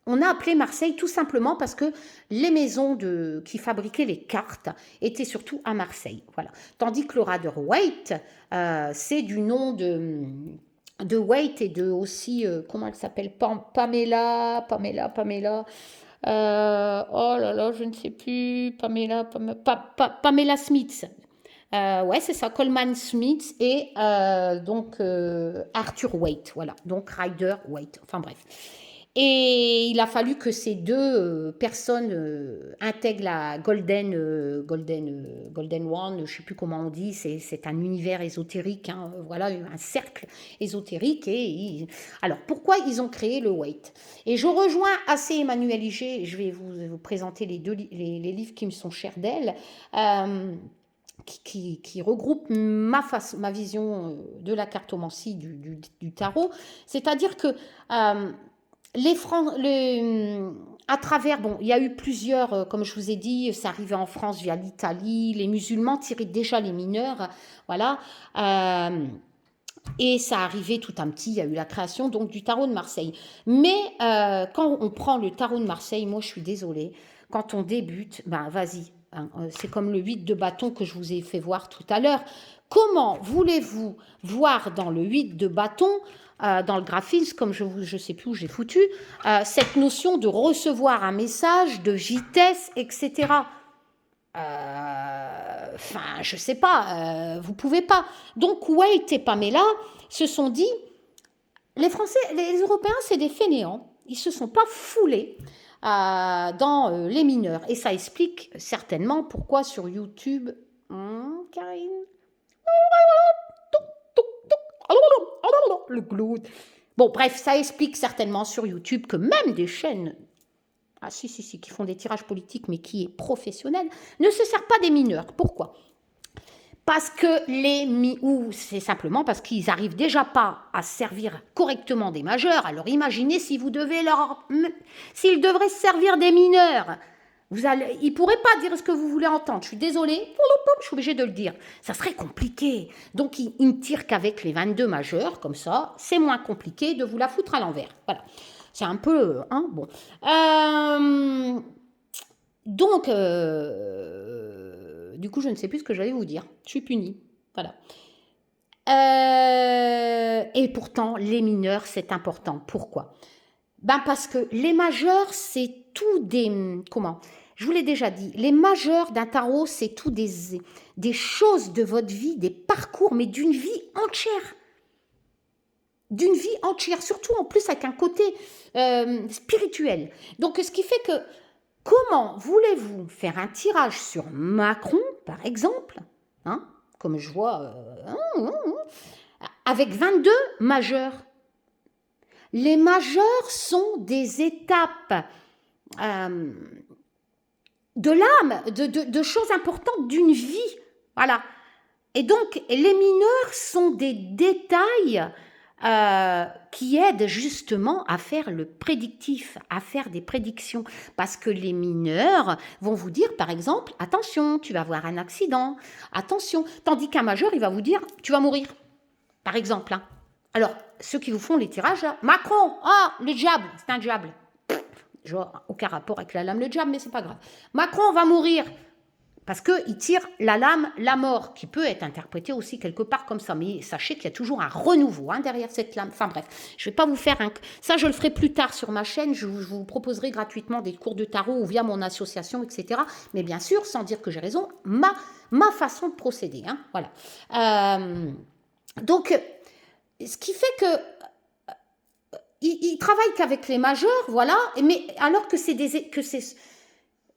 On a appelé Marseille tout simplement parce que les maisons qui fabriquaient les cartes étaient surtout à Marseille. Voilà. Tandis que le Waite, c'est du nom de Waite et de aussi, comment elle s'appelle, Pamela. Oh là là, je ne sais plus, Pamela Smith. Ouais, c'est ça, Coleman Smith et Arthur Waite, voilà, donc Ryder Waite, enfin bref. Et il a fallu que ces deux personnes intègrent la Golden One, je ne sais plus comment on dit, c'est un univers ésotérique, hein, voilà, un cercle ésotérique. Alors, pourquoi ils ont créé le Waite? Et je rejoins assez Emmanuel Iger, je vais vous présenter les livres qui me sont chers d'elle. Qui regroupe ma vision de la cartomancie du tarot. C'est-à-dire que à travers, bon, il y a eu plusieurs, comme je vous ai dit, ça arrivait en France via l'Italie, les musulmans tiraient déjà les mineurs, voilà. Et ça arrivait tout un petit, il y a eu la création donc du tarot de Marseille. Mais quand on prend le tarot de Marseille, moi je suis désolée, quand on débute, ben vas-y, hein, c'est comme le 8 de bâton que je vous ai fait voir tout à l'heure. Comment voulez-vous voir dans le 8 de bâton, dans le graphisme, comme je ne sais plus où j'ai foutu, cette notion de recevoir un message, de vitesse, etc. Enfin, je sais pas, vous pouvez pas. Donc, Waite et Pamela se sont dit, les Français, les Européens, c'est des fainéants. Ils se sont pas foulés dans les mineurs. Et ça explique certainement pourquoi sur YouTube, Karine, le glaude. Bon, bref, ça explique certainement sur YouTube que même des chaînes qui font des tirages politiques, mais qui est professionnel, ne se sert pas des mineurs. Pourquoi? Parce que ou c'est simplement parce qu'ils n'arrivent déjà pas à servir correctement des majeurs. Alors imaginez si vous devez s'ils devraient se servir des mineurs. Ils ne pourraient pas dire ce que vous voulez entendre. Je suis désolée, je suis obligée de le dire. Ça serait compliqué. Donc, ils ne tirent qu'avec les 22 majeurs, comme ça, c'est moins compliqué de vous la foutre à l'envers. Voilà. C'est un peu... Hein, bon. Donc, du coup, je ne sais plus ce que j'allais vous dire. Je suis punie. Voilà. Et pourtant, les mineurs, c'est important. Pourquoi? Ben parce que les majeurs, c'est tout des... Comment? Je vous l'ai déjà dit, les majeurs d'un tarot, c'est tout des choses de votre vie, des parcours, mais d'une vie entière. D'une vie entière, surtout en plus avec un côté spirituel. Donc, ce qui fait que, comment voulez-vous faire un tirage sur Macron, par exemple, hein, comme je vois, avec 22 majeurs? Les majeurs sont des étapes de l'âme, de choses importantes d'une vie. Voilà. Et donc, les mineurs sont des détails qui aident justement à faire le prédictif, à faire des prédictions. Parce que les mineurs vont vous dire, par exemple, attention, tu vas avoir un accident, attention. Tandis qu'un majeur, il va vous dire, tu vas mourir, par exemple. Hein. Alors, ceux qui vous font les tirages, là, Macron, le diable, c'est un diable. Genre, aucun rapport avec la lame, le diable, mais c'est pas grave. Macron va mourir parce qu'il tire la lame, la mort, qui peut être interprétée aussi quelque part comme ça. Mais sachez qu'il y a toujours un renouveau derrière cette lame. Enfin bref, je ne vais pas vous faire ça, je le ferai plus tard sur ma chaîne. Je vous proposerai gratuitement des cours de tarot ou via mon association, etc. Mais bien sûr, sans dire que j'ai raison, ma façon de procéder. Hein, voilà. Donc, ce qui fait que il travaille qu'avec les majeurs, voilà, mais alors que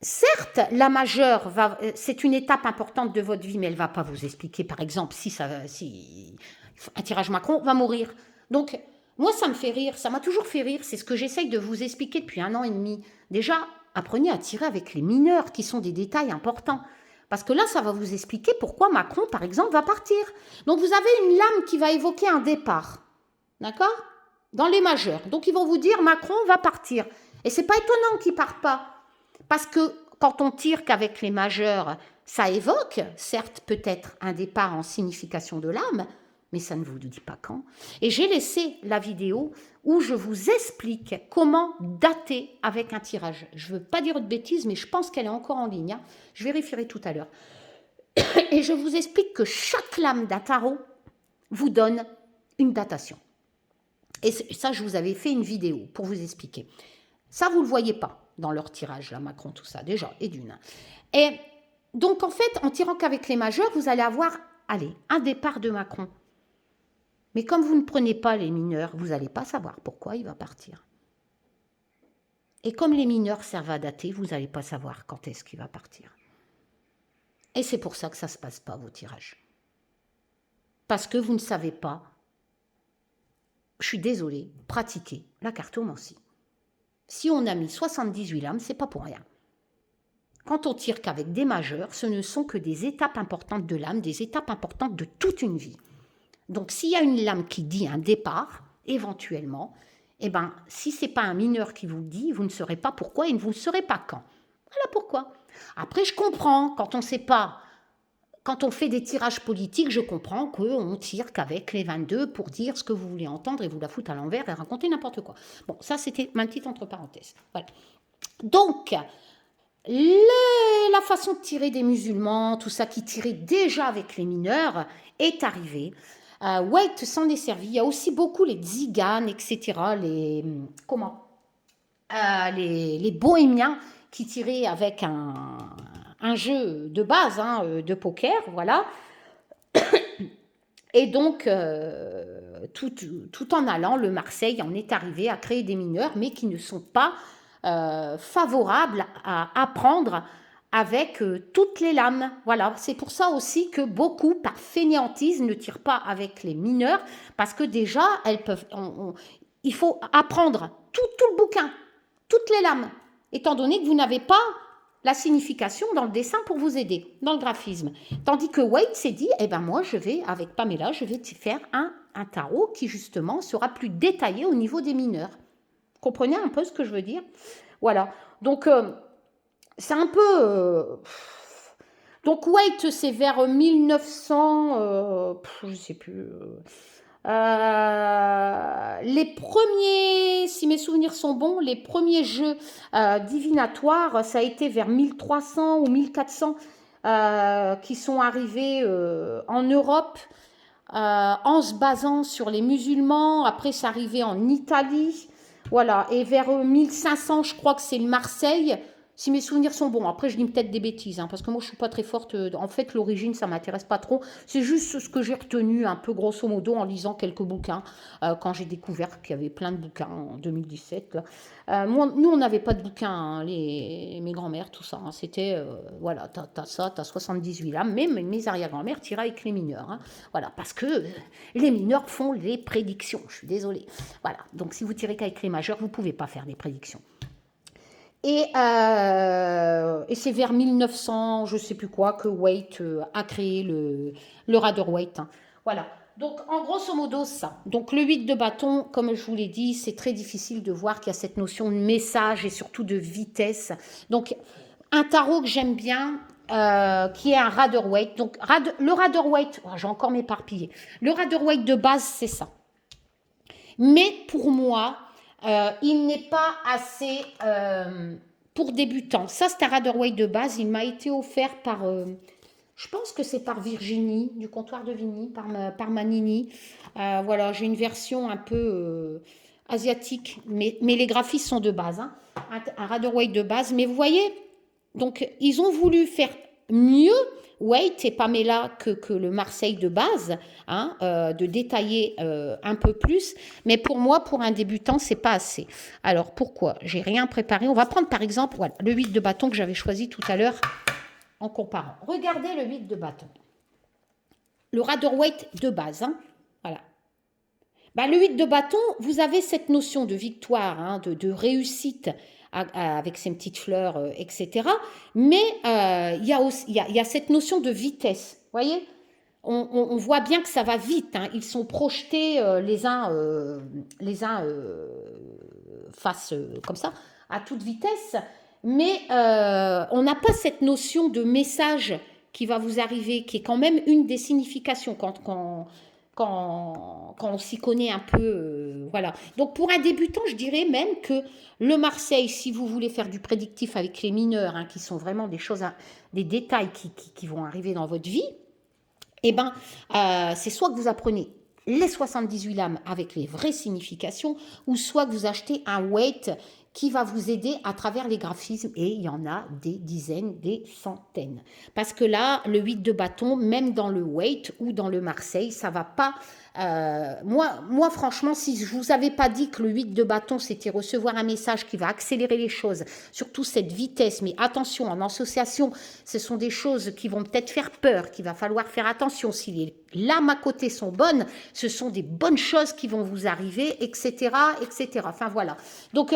certes, la majeure, c'est une étape importante de votre vie, mais elle ne va pas vous expliquer, par exemple, si un tirage Macron va mourir. Donc, moi, ça me fait rire, ça m'a toujours fait rire, c'est ce que j'essaye de vous expliquer depuis 1 an et demi. Déjà, apprenez à tirer avec les mineurs, qui sont des détails importants. Parce que là, ça va vous expliquer pourquoi Macron, par exemple, va partir. Donc, vous avez une lame qui va évoquer un départ. D'accord ? Dans les majeurs. Donc, ils vont vous dire Macron va partir. Et c'est pas étonnant qu'il ne parte pas. Parce que quand on tire qu'avec les majeurs, ça évoque, certes, peut-être un départ en signification de l'âme, mais ça ne vous dit pas quand. Et j'ai laissé la vidéo où je vous explique comment dater avec un tirage. Je ne veux pas dire de bêtises, mais je pense qu'elle est encore en ligne, hein. Je vérifierai tout à l'heure. Et je vous explique que chaque lame d'un tarot vous donne une datation. Et ça, je vous avais fait une vidéo pour vous expliquer. Ça, vous ne le voyez pas dans leur tirage, là, Macron, tout ça, déjà, et d'une. Et donc, en fait, en tirant qu'avec les majeurs, vous allez avoir, allez, un départ de Macron. Mais comme vous ne prenez pas les mineurs, vous n'allez pas savoir pourquoi il va partir. Et comme les mineurs servent à dater, vous n'allez pas savoir quand est-ce qu'il va partir. Et c'est pour ça que ça ne se passe pas, vos tirages. Parce que vous ne savez pas, je suis désolée, pratiquer la cartomancie. Si on a mis 78 lames, c'est pas pour rien. Quand on tire qu'avec des majeurs, ce ne sont que des étapes importantes de l'âme, des étapes importantes de toute une vie. Donc s'il y a une lame qui dit un départ, éventuellement, eh ben, si ce n'est pas un mineur qui vous le dit, vous ne saurez pas pourquoi et vous ne saurez pas quand. Voilà pourquoi. Après, je comprends, quand on ne sait pas, quand on fait des tirages politiques, je comprends qu'on tire qu'avec les 22 pour dire ce que vous voulez entendre et vous la foutre à l'envers et raconter n'importe quoi. Bon, ça, c'était ma petite entre parenthèses. Voilà. Donc, la façon de tirer des musulmans, tout ça qui tirait déjà avec les mineurs, est arrivée. White s'en est servi. Il y a aussi beaucoup les tziganes, etc., les bohémiens qui tiraient avec un jeu de base, hein, de poker, voilà. Et donc, tout en allant, le Marseille en est arrivé à créer des mineurs, mais qui ne sont pas favorables à apprendre avec toutes les lames. Voilà, c'est pour ça aussi que beaucoup, par fainéantise, ne tirent pas avec les mineurs, parce que déjà, elles peuvent, il faut apprendre tout le bouquin, toutes les lames, étant donné que vous n'avez pas la signification dans le dessin pour vous aider, dans le graphisme. Tandis que Wade s'est dit, eh ben moi, je vais, avec Pamela, je vais faire un tarot qui, justement, sera plus détaillé au niveau des mineurs. Comprenez un peu ce que je veux dire? Voilà. Donc, c'est un peu... Donc, White, c'est vers 1900... je ne sais plus... les premiers, si mes souvenirs sont bons, les premiers jeux divinatoires, ça a été vers 1300 ou 1400 qui sont arrivés en Europe en se basant sur les musulmans. Après, c'est arrivé en Italie. Voilà, et vers 1500, je crois que c'est le Marseille, si mes souvenirs sont bons. Après, je dis peut-être des bêtises, hein, parce que moi, je ne suis pas très forte. En fait, l'origine, ça ne m'intéresse pas trop. C'est juste ce que j'ai retenu, un peu grosso modo, en lisant quelques bouquins, quand j'ai découvert qu'il y avait plein de bouquins en 2017. Là. Nous, on n'avait pas de bouquins, hein, mes grands-mères, tout ça. Hein, c'était, voilà, t'as ça, t'as 78 lames. Mais mes arrière-grand-mères tiraient avec les mineurs. Hein, voilà, parce que les mineurs font les prédictions. Je suis désolée. Voilà, donc si vous tirez qu'avec les majeurs, vous ne pouvez pas faire des prédictions. Et c'est vers 1900, je ne sais plus quoi, que Waite a créé le Rider-Waite. Hein. Voilà. Donc, en grosso modo, ça. Donc, le 8 de bâton, comme je vous l'ai dit, c'est très difficile de voir qu'il y a cette notion de message et surtout de vitesse. Donc, un tarot que j'aime bien, qui est un Rider-Waite. Donc, le Rider-Waite, oh, j'ai encore m'éparpillé. Le Rider-Waite de base, c'est ça. Mais pour moi... il n'est pas assez pour débutants. Ça, c'est un Rider-Waite de base. Il m'a été offert par, je pense que c'est par Virginie, du comptoir de Vigny, par ma Nini. Voilà, j'ai une version un peu asiatique, mais les graphismes sont de base. Hein. Un Rider-Waite de base. Mais vous voyez, donc, ils ont voulu faire mieux, Waite et Pamela, que le Marseille de base, hein, de détailler un peu plus. Mais pour moi, pour un débutant, c'est pas assez. Alors, pourquoi? J'ai rien préparé. On va prendre par exemple voilà, le 8 de bâton que j'avais choisi tout à l'heure en comparant. Regardez le 8 de bâton. Le Rider-Waite de base. Hein, voilà. Ben, le 8 de bâton, vous avez cette notion de victoire, hein, de réussite avec ses petites fleurs, etc. Mais il y a cette notion de vitesse. Vous voyez, on voit bien que ça va vite. Hein. Ils sont projetés les uns face comme ça, à toute vitesse. Mais on n'a pas cette notion de message qui va vous arriver, qui est quand même une des significations. quand on s'y connaît un peu. Voilà. Donc pour un débutant, je dirais même que le Marseille, si vous voulez faire du prédictif avec les mineurs, hein, qui sont vraiment des choses, des détails qui vont arriver dans votre vie, eh ben, c'est soit que vous apprenez les 78 lames avec les vraies significations, ou soit que vous achetez un weight qui va vous aider à travers les graphismes, et il y en a des dizaines, des centaines. Parce que là, le 8 de bâton, même dans le weight ou dans le Marseille, ça va pas... moi, franchement, si je vous avais pas dit que le 8 de bâton, c'était recevoir un message qui va accélérer les choses, surtout cette vitesse, mais attention, en association, ce sont des choses qui vont peut-être faire peur, qu'il va falloir faire attention. Si les lames à côté sont bonnes, ce sont des bonnes choses qui vont vous arriver, etc., etc. Enfin, voilà. Donc,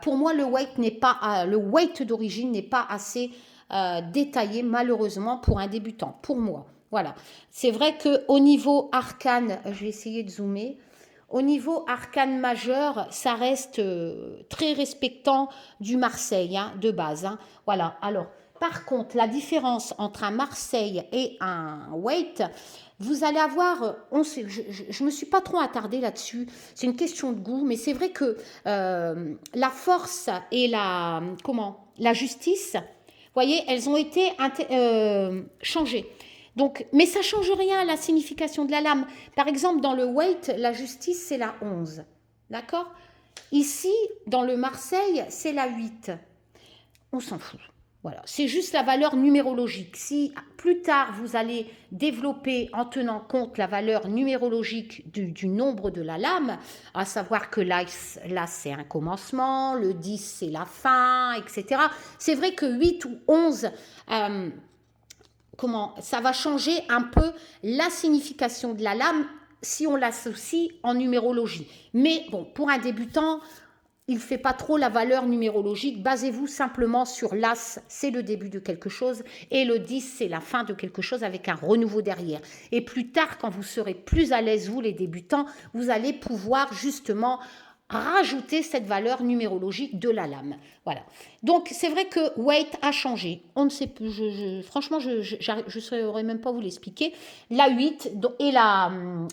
pour moi, le weight d'origine n'est pas assez détaillé, malheureusement, pour un débutant, pour moi. Voilà. C'est vrai qu'au niveau arcane, je vais essayer de zoomer, au niveau arcane majeur, ça reste très respectant du Marseille, hein, de base. Hein. Voilà. Alors, par contre, la différence entre un Marseille et un weight, vous allez avoir, je ne me suis pas trop attardée là-dessus, c'est une question de goût, mais c'est vrai que la force et la justice, vous voyez, elles ont été changées. Donc, mais ça ne change rien à la signification de la lame. Par exemple, dans le weight, la justice, c'est la 11. D'accord? Ici, dans le Marseille, c'est la 8. On s'en fout. Voilà, c'est juste la valeur numérologique. Si plus tard vous allez développer en tenant compte la valeur numérologique du nombre de la lame, à savoir que là c'est un commencement, le 10 c'est la fin, etc. C'est vrai que 8 ou 11, ça va changer un peu la signification de la lame si on l'associe en numérologie. Mais bon, pour un débutant, il ne fait pas trop la valeur numérologique. Basez-vous simplement sur l'As, c'est le début de quelque chose, et le 10, c'est la fin de quelque chose avec un renouveau derrière. Et plus tard, quand vous serez plus à l'aise, vous les débutants, vous allez pouvoir justement rajouter cette valeur numérologique de la lame. Voilà. Donc, c'est vrai que weight a changé. On ne sait plus, franchement, je ne saurais même pas vous l'expliquer. La 8 et la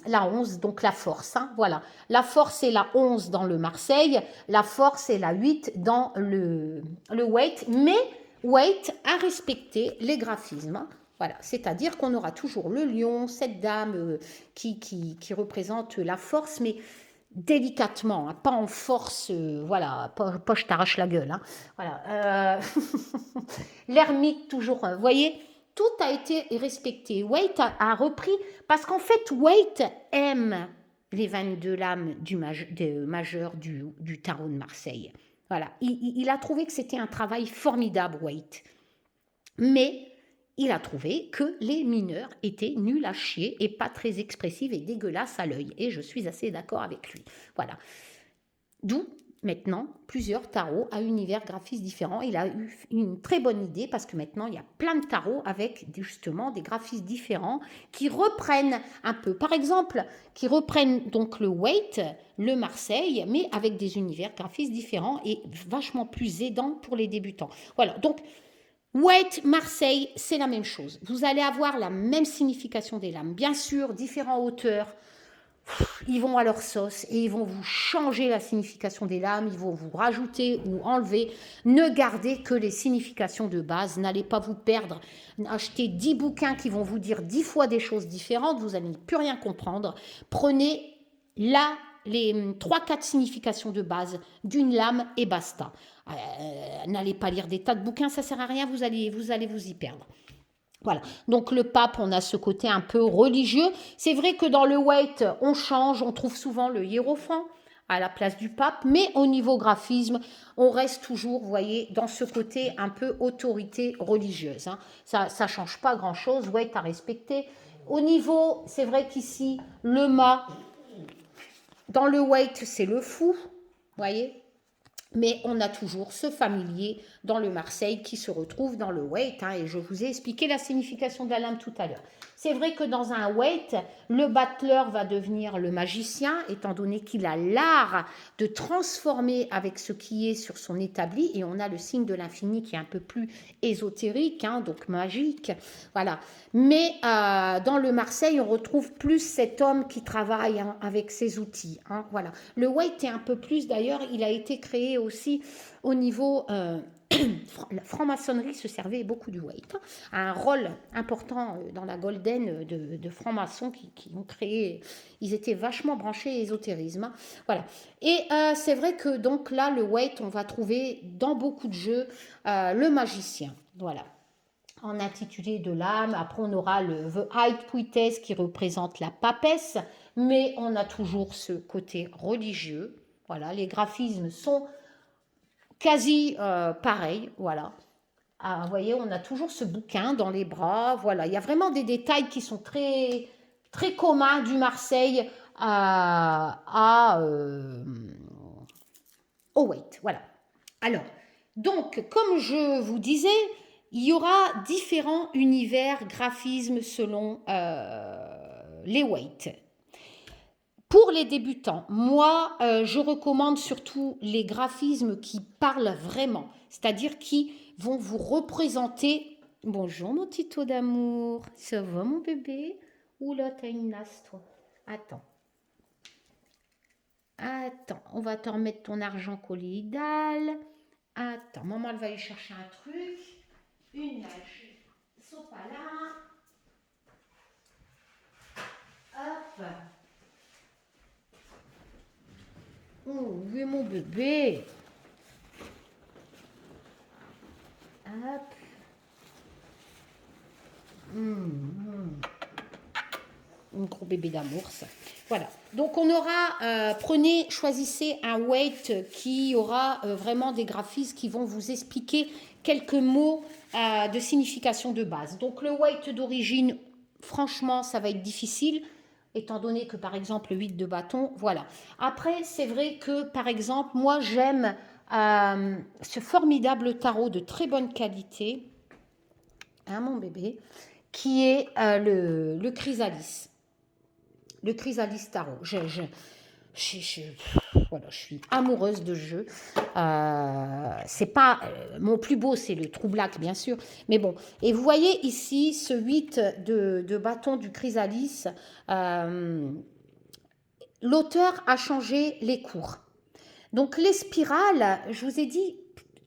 11, donc la force. Hein, voilà. La force est la 11 dans le Marseille. La force est la 8 dans le weight. Mais weight a respecté les graphismes. Hein. Voilà, c'est-à-dire qu'on aura toujours le lion, cette dame qui représente la force, mais délicatement, hein, pas en force, voilà, pas je t'arrache la gueule. Hein, voilà, l'ermite toujours, vous voyez, tout a été respecté. Waite a repris, parce qu'en fait, Waite aime les 22 lames majeures du tarot de Marseille. Voilà, il a trouvé que c'était un travail formidable, Waite. Mais il a trouvé que les mineurs étaient nuls à chier et pas très expressifs et dégueulasses à l'œil. Et je suis assez d'accord avec lui. Voilà. D'où, maintenant, plusieurs tarots à univers graphistes différents. Il a eu une très bonne idée parce que maintenant, il y a plein de tarots avec justement des graphistes différents qui reprennent un peu. Par exemple, qui reprennent donc le weight, le Marseille, mais avec des univers graphistes différents et vachement plus aidants pour les débutants. Voilà. Donc, Weight, Marseille, c'est la même chose. Vous allez avoir la même signification des lames. Bien sûr, différents auteurs, ils vont à leur sauce et ils vont vous changer la signification des lames, ils vont vous rajouter ou enlever. Ne gardez que les significations de base, n'allez pas vous perdre. Achetez 10 bouquins qui vont vous dire 10 fois des choses différentes, vous n'allez plus rien comprendre. Prenez les 3-4 significations de base d'une lame et basta. N'allez pas lire des tas de bouquins, ça sert à rien, vous allez vous y perdre. Voilà, donc le pape, on a ce côté un peu religieux. C'est vrai que dans le weight, on change, on trouve souvent le hiérophant à la place du pape, mais au niveau graphisme, on reste toujours, vous voyez, dans ce côté un peu autorité religieuse. Hein. Ça ne change pas grand-chose, weight à respecter. Au niveau, c'est vrai qu'ici, le mât, dans le weight, c'est le fou, vous voyez. Mais on a toujours ce familier dans le Marseille qui se retrouve dans le weight. Hein, et je vous ai expliqué la signification de la lame tout à l'heure. C'est vrai que dans un weight, le battleur va devenir le magicien, étant donné qu'il a l'art de transformer avec ce qui est sur son établi, et on a le signe de l'infini qui est un peu plus ésotérique, hein, donc magique, voilà. Mais dans le Marseille, on retrouve plus cet homme qui travaille, hein, avec ses outils, hein, voilà. Le weight est un peu plus, d'ailleurs, il a été créé aussi au niveau... la franc-maçonnerie se servait beaucoup du weight, hein, a un rôle important dans la golden de francs-maçons qui ont créé, ils étaient vachement branchés ésotérisme, hein, voilà. Et c'est vrai que donc là, le weight, on va trouver dans beaucoup de jeux le magicien, voilà, en intitulé de l'âme. Après, on aura le The High Priestess qui représente la papesse, mais on a toujours ce côté religieux, voilà. Les graphismes sont quasi pareil, voilà. Ah, vous voyez, on a toujours ce bouquin dans les bras, voilà. Il y a vraiment des détails qui sont très, très communs du Marseille au weight, voilà. Alors, donc, comme je vous disais, il y aura différents univers graphismes selon les weights. Pour les débutants, moi, je recommande surtout les graphismes qui parlent vraiment, c'est-à-dire qui vont vous représenter... Bonjour mon Tito d'amour, ça va mon bébé? Oula, t'as une nasse toi. Attends. Attends, on va te remettre ton argent colloïdal. Attends, maman elle va aller chercher un truc. Une nage. Sopalin. Hop. Oh, oui, mon bébé. Hop. Un gros bébé d'amour, ça. Voilà. Donc, on aura, choisissez un weight qui aura vraiment des graphismes qui vont vous expliquer quelques mots de signification de base. Donc, le weight d'origine, franchement, ça va être difficile, étant donné que, par exemple, le 8 de bâton, voilà. Après, c'est vrai que, par exemple, moi, j'aime ce formidable tarot de très bonne qualité, hein, mon bébé, qui est le Chrysalis. Le Chrysalis Tarot. Voilà, je suis amoureuse de ce jeu. C'est pas mon plus beau, c'est le True Black, bien sûr. Mais bon, et vous voyez ici ce 8 de bâton du Chrysalis. L'auteur a changé les cours. Donc les spirales, je vous ai dit,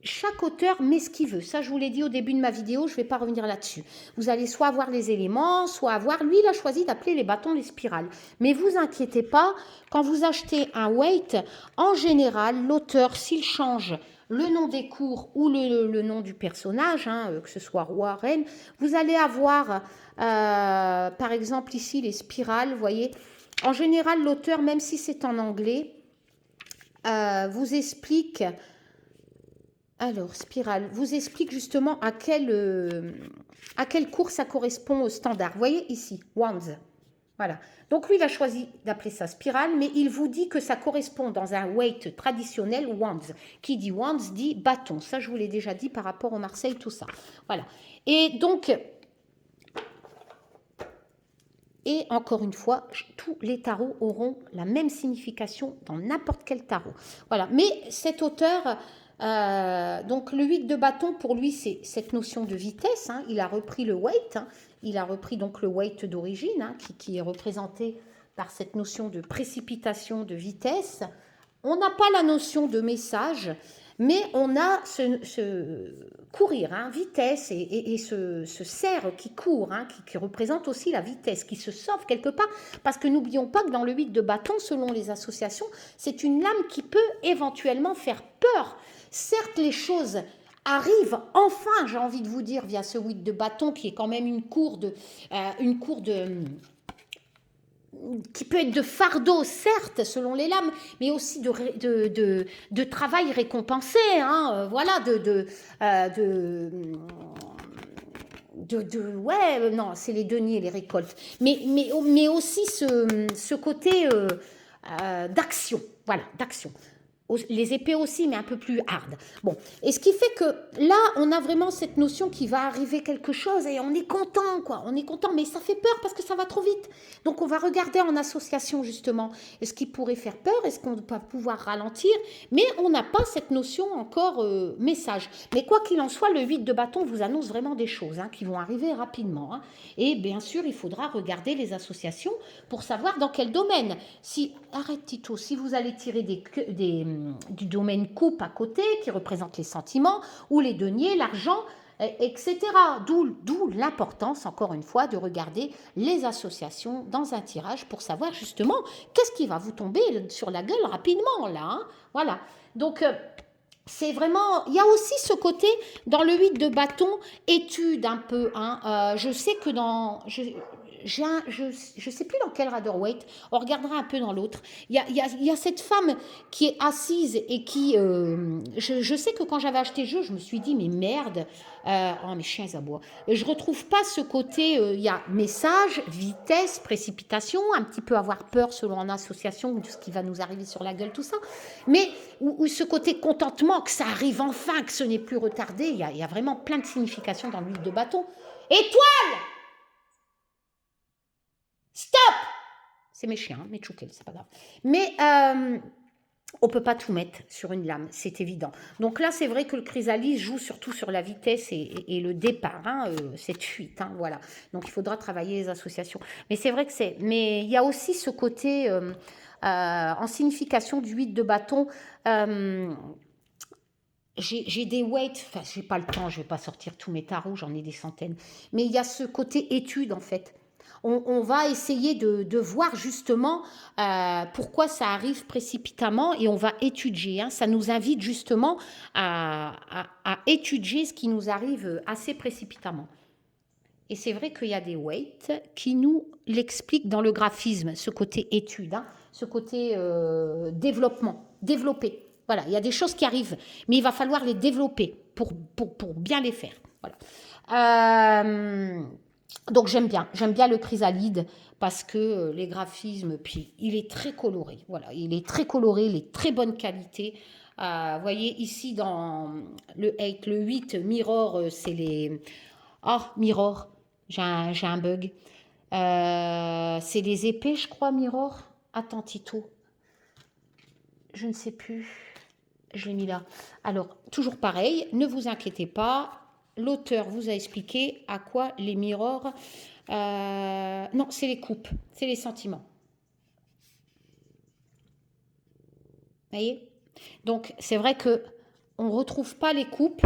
chaque auteur met ce qu'il veut. Ça, je vous l'ai dit au début de ma vidéo, je ne vais pas revenir là-dessus. Vous allez soit avoir les éléments, soit avoir... Lui, il a choisi d'appeler les bâtons les spirales. Mais vous inquiétez pas, quand vous achetez un weight, en général, l'auteur, s'il change le nom des cours ou le nom du personnage, hein, que ce soit roi, reine, vous allez avoir, par exemple, ici, les spirales, vous voyez. En général, l'auteur, même si c'est en anglais, vous explique... Alors, spirale, vous explique justement à quel cours ça correspond au standard. Vous voyez ici, wands. Voilà. Donc, lui, il a choisi d'appeler ça spirale, mais il vous dit que ça correspond dans un weight traditionnel, wands. Qui dit wands dit bâton. Ça, je vous l'ai déjà dit par rapport au Marseille, tout ça. Voilà. Et donc, et encore une fois, tous les tarots auront la même signification dans n'importe quel tarot. Voilà. Mais cet auteur... donc le 8 de bâton, pour lui, c'est cette notion de vitesse, hein. Il a repris le weight, hein. Il a repris donc le weight d'origine, hein, qui est représenté par cette notion de précipitation, de vitesse. On n'a pas la notion de message, mais on a ce courir, hein, vitesse, et ce cerf qui court, hein, qui représente aussi la vitesse, qui se sauve quelque part, parce que n'oublions pas que dans le 8 de bâton, selon les associations, c'est une lame qui peut éventuellement faire peur. Certes, les choses arrivent enfin, j'ai envie de vous dire, via ce 8 de bâton, qui est quand même une cour qui peut être de fardeau, certes, selon les lames, mais aussi de travail récompensé, hein, voilà, ouais, non, c'est les deniers, les récoltes, mais aussi ce côté d'action, voilà, d'action. Les épées aussi, mais un peu plus hard. Bon, et ce qui fait que là, on a vraiment cette notion qu'il va arriver quelque chose et on est content, quoi. On est content, mais ça fait peur parce que ça va trop vite. Donc, on va regarder en association, justement, est-ce qui pourrait faire peur, est-ce qu'on va pouvoir ralentir, mais on n'a pas cette notion encore message. Mais quoi qu'il en soit, le 8 de bâton vous annonce vraiment des choses hein, qui vont arriver rapidement. Hein. Et bien sûr, il faudra regarder les associations pour savoir dans quel domaine. Si, arrête Tito, si vous allez tirer du domaine coupe à côté, qui représente les sentiments, ou les deniers, l'argent, etc. D'où l'importance, encore une fois, de regarder les associations dans un tirage pour savoir justement qu'est-ce qui va vous tomber sur la gueule rapidement, là. Hein. Voilà. Donc, c'est vraiment... Il y a aussi ce côté, dans le 8 de bâton, étude un peu. Hein. Je sais que dans... je sais plus dans quel Rider-Waite, on regardera un peu dans l'autre. Il y a cette femme qui est assise et qui... je sais que quand j'avais acheté le jeu, je me suis dit, mais merde, oh mes chiens aboient. Je retrouve pas ce côté, il y a message, vitesse, précipitation, un petit peu avoir peur selon en association de ce qui va nous arriver sur la gueule, tout ça. Mais ou ce côté contentement, que ça arrive enfin, que ce n'est plus retardé, il y a vraiment plein de significations dans l'huile de bâton. Étoile! Stop! C'est mes chiens, mes tchoukels, c'est pas grave. Mais on peut pas tout mettre sur une lame, c'est évident. Donc là, c'est vrai que le chrysalis joue surtout sur la vitesse et le départ, hein, cette fuite, hein, voilà. Donc il faudra travailler les associations. Mais c'est vrai que c'est... Mais il y a aussi ce côté, en signification du 8 de bâton, j'ai des weights, enfin j'ai pas le temps, je vais pas sortir tous mes tarots, j'en ai des centaines. Mais il y a ce côté étude en fait. On va essayer de voir justement pourquoi ça arrive précipitamment et on va étudier. Hein. Ça nous invite justement à étudier ce qui nous arrive assez précipitamment. Et c'est vrai qu'il y a des weights qui nous l'expliquent dans le graphisme, ce côté étude, hein, ce côté développement, développer. Voilà, il y a des choses qui arrivent, mais il va falloir les développer pour bien les faire. Voilà. Donc j'aime bien le chrysalide parce que les graphismes, puis il est très coloré. Voilà, il est très coloré, il est très bonne qualité. Vous voyez ici dans le 8, le 8 Mirror, c'est les... Ah, Mirror, j'ai un bug. C'est les épées, je crois, Mirror. Attends, Tito. Je ne sais plus. Je l'ai mis là. Alors, toujours pareil, ne vous inquiétez pas. L'auteur vous a expliqué à quoi les mirrors... non, c'est les coupes, c'est les sentiments. Vous voyez? Donc, c'est vrai que on ne retrouve pas les coupes,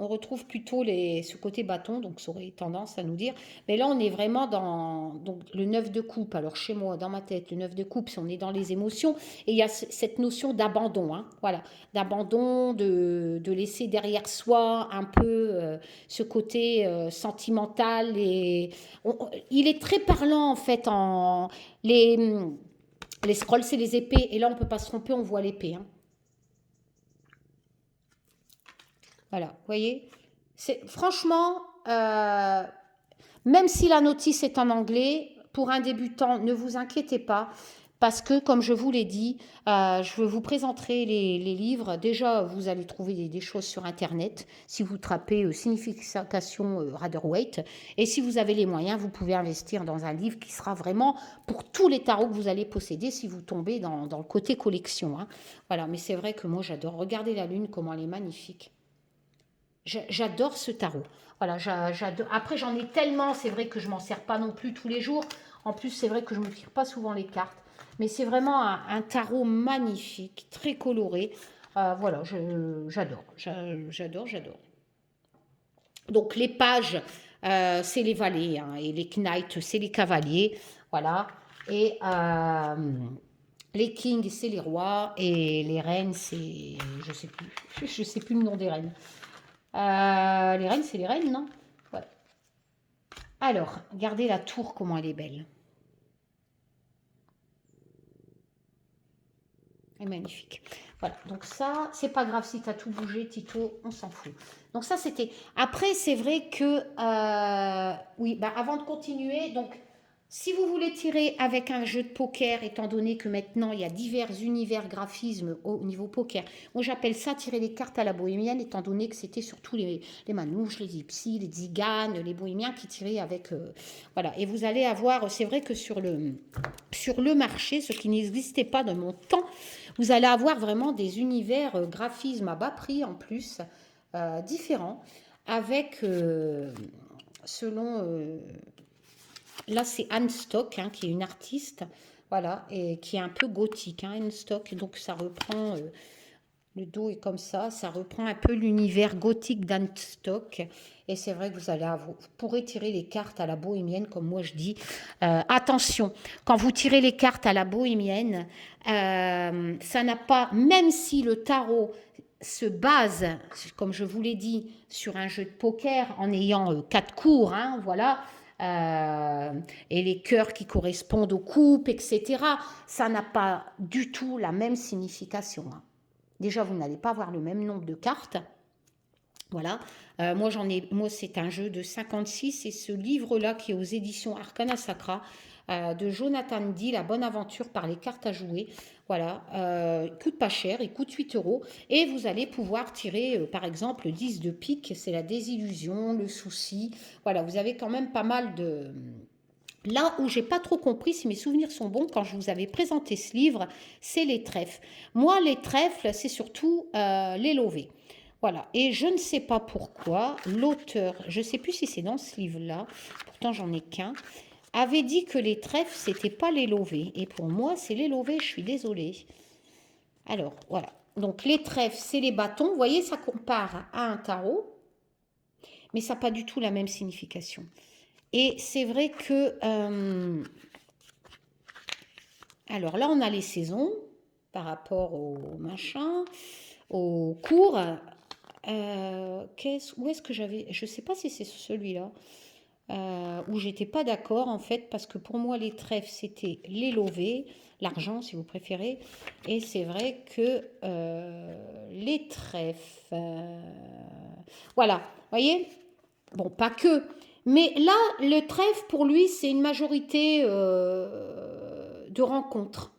on retrouve plutôt ce côté bâton, donc ça aurait tendance à nous dire. Mais là, on est vraiment dans donc, le 9 de coupe. Alors, chez moi, dans ma tête, le 9 de coupe, si on est dans les émotions, et il y a cette notion d'abandon, hein, voilà, d'abandon, de laisser derrière soi un peu ce côté sentimental. Et il est très parlant, en fait, les scrolls, c'est les épées, et là, on ne peut pas se tromper, on voit l'épée, hein. Voilà, vous voyez, franchement, même si la notice est en anglais, pour un débutant, ne vous inquiétez pas, parce que, comme je vous l'ai dit, je vous présenterai les livres. Déjà, vous allez trouver des choses sur Internet, si vous tapez signification Rider-Waite, et si vous avez les moyens, vous pouvez investir dans un livre qui sera vraiment pour tous les tarots que vous allez posséder, si vous tombez dans le côté collection. Hein. Voilà, mais c'est vrai que moi, j'adore. Regardez la lune, comment elle est magnifique. J'adore ce tarot. Voilà, j'adore. Après, j'en ai tellement, c'est vrai que je m'en sers pas non plus tous les jours. En plus, c'est vrai que je me tire pas souvent les cartes. Mais c'est vraiment un tarot magnifique, très coloré. Voilà, j'adore. J'adore. Donc, les pages, c'est les valets. Hein, et les knights, c'est les cavaliers. Voilà. Et les kings, c'est les rois. Et les reines, c'est... Je sais plus. Je sais plus le nom des reines. Les reines, c'est les reines, non? Voilà. Alors, regardez la tour, comment elle est belle. Elle est magnifique. Voilà, donc ça, c'est pas grave si tu as tout bougé, Tito, on s'en fout. Donc ça, c'était... Après, c'est vrai que... oui, bah, avant de continuer, donc Si vous voulez tirer avec un jeu de poker, étant donné que maintenant il y a divers univers graphismes au niveau poker, moi j'appelle ça tirer les cartes à la bohémienne, étant donné que c'était surtout les manouches, les gypsies, les tziganes, les bohémiens qui tiraient avec... voilà, et vous allez avoir, c'est vrai que sur le marché, ce qui n'existait pas dans mon temps, vous allez avoir vraiment des univers graphismes à bas prix en plus, différents, avec, selon... là, c'est Anne Stock, hein, qui est une artiste, voilà, et qui est un peu gothique, hein, Anne Stock. Donc, ça reprend, le dos est comme ça reprend un peu l'univers gothique d'Anne Stock. Et c'est vrai que vous pourrez tirer les cartes à la bohémienne, comme moi je dis. Attention, quand vous tirez les cartes à la bohémienne, ça n'a pas, même si le tarot se base, comme je vous l'ai dit, sur un jeu de poker en ayant 4 cours, hein, voilà, et les cœurs qui correspondent aux coupes, etc. Ça n'a pas du tout la même signification, hein. Déjà, vous n'allez pas avoir le même nombre de cartes. Voilà. Moi, c'est un jeu de 56 et ce livre-là qui est aux éditions Arcana Sacra de Jonathan Dee, La bonne aventure par les cartes à jouer. Voilà. Il coûte pas cher, il coûte 8 euros. Et vous allez pouvoir tirer, par exemple, le 10 de pique, c'est la désillusion, le souci. Voilà, vous avez quand même pas mal de... Là où j'ai pas trop compris, si mes souvenirs sont bons, quand je vous avais présenté ce livre, c'est les trèfles. Moi, les trèfles, c'est surtout les lovés. Voilà. Et je ne sais pas pourquoi, l'auteur, je ne sais plus si c'est dans ce livre-là, pourtant j'en ai qu'un, avait dit que les trèfles, c'était pas les lovés. Et pour moi, c'est les lovés, je suis désolée. Alors, voilà. Donc, les trèfles, c'est les bâtons. Vous voyez, ça compare à un tarot, mais ça n'a pas du tout la même signification. Et c'est vrai que... alors là, on a les saisons par rapport au machin, au cours. Où est-ce que j'avais... Je ne sais pas si c'est celui-là. Où j'étais pas d'accord en fait, parce que pour moi, les trèfles, c'était les lovés, l'argent si vous préférez. Et c'est vrai que les trèfles... voilà, vous voyez. Bon, pas que. Mais là, le trèfle, pour lui, c'est une majorité de rencontres.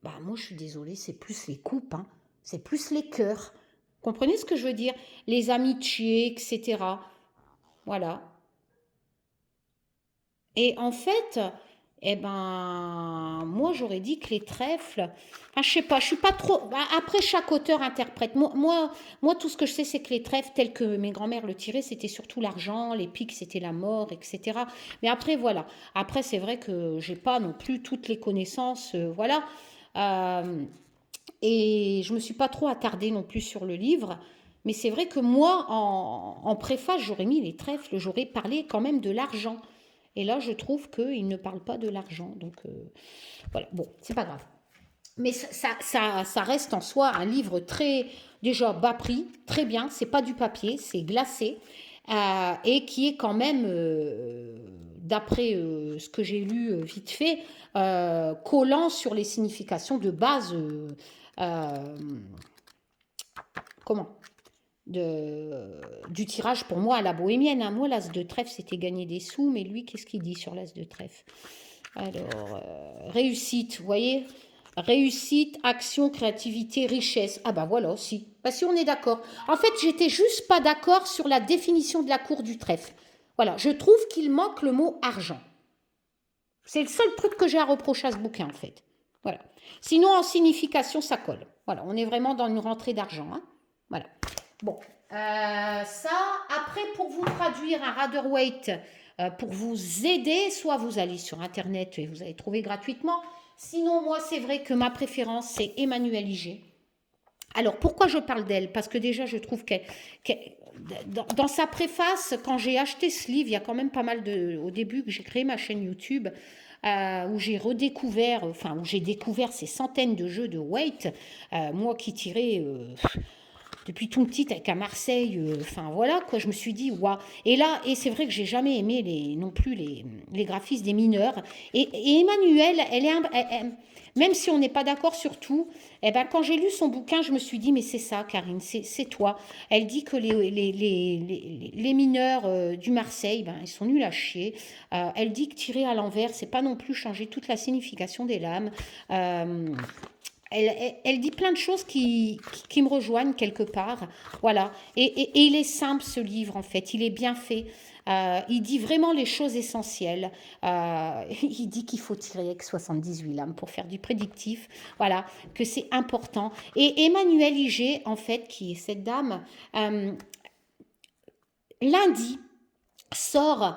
Bah, moi, je suis désolée, c'est plus les coupes, hein. C'est plus les cœurs. Comprenez ce que je veux dire? Les amitiés, etc. Voilà. Et en fait, eh ben, moi, j'aurais dit que les trèfles... Enfin, je sais pas, je suis pas trop... Après, chaque auteur interprète. Moi, tout ce que je sais, c'est que les trèfles, tels que mes grands-mères le tiraient, c'était surtout l'argent, les piques, c'était la mort, etc. Mais après, voilà. Après, c'est vrai que j'ai pas non plus toutes les connaissances, voilà. Euh, et je me suis pas trop attardée non plus sur le livre. Mais c'est vrai que moi, en préface, j'aurais mis les trèfles, j'aurais parlé quand même de l'argent. Et là, je trouve qu'il ne parle pas de l'argent. Donc, voilà. Bon, c'est pas grave. Mais ça reste en soi un livre très, déjà bas prix, très bien. C'est pas du papier, c'est glacé. Et qui est quand même, d'après ce que j'ai lu vite fait, collant sur les significations de base. Euh, comment du tirage pour moi à la bohémienne, hein. Moi, l'as de trèfle, c'était gagner des sous, mais lui, qu'est-ce qu'il dit sur l'as de trèfle? Alors, réussite, vous voyez? Réussite, action, créativité, richesse. Ah bah voilà aussi. Bah si on est d'accord. En fait, j'étais juste pas d'accord sur la définition de la cour du trèfle. Voilà, je trouve qu'il manque le mot argent. C'est le seul truc que j'ai à reprocher à ce bouquin, en fait. Voilà. Sinon, en signification, ça colle. Voilà, on est vraiment dans une rentrée d'argent, hein. Voilà. Bon, ça, après, pour vous traduire un Rider-Waite, pour vous aider, soit vous allez sur Internet et vous allez trouver gratuitement. Sinon, moi, c'est vrai que ma préférence, c'est Emmanuelle Iger. Alors, pourquoi je parle d'elle? Parce que déjà, je trouve dans sa préface, quand j'ai acheté ce livre, il y a quand même pas mal de... Au début, que j'ai créé ma chaîne YouTube, où j'ai redécouvert, enfin, où j'ai découvert ces centaines de jeux de Waite, moi qui tirais... depuis tout petit avec à Marseille, enfin voilà quoi, je me suis dit waouh. Et là, et c'est vrai que j'ai jamais aimé non plus les graphismes des mineurs. Et Emmanuelle, même si on n'est pas d'accord sur tout, eh ben, quand j'ai lu son bouquin, je me suis dit, mais c'est ça, Karine, c'est toi. Elle dit que les mineurs du Marseille, ben, ils sont nuls à chier. Elle dit que tirer à l'envers, c'est pas non plus changer toute la signification des lames. Elle dit plein de choses qui me rejoignent quelque part. Voilà. Et il est simple, ce livre, en fait. Il est bien fait. Il dit vraiment les choses essentielles. Il dit qu'il faut tirer avec 78 lames pour faire du prédictif. Voilà, que c'est important. Et Emmanuelle Iger, en fait, qui est cette dame, lundi, sort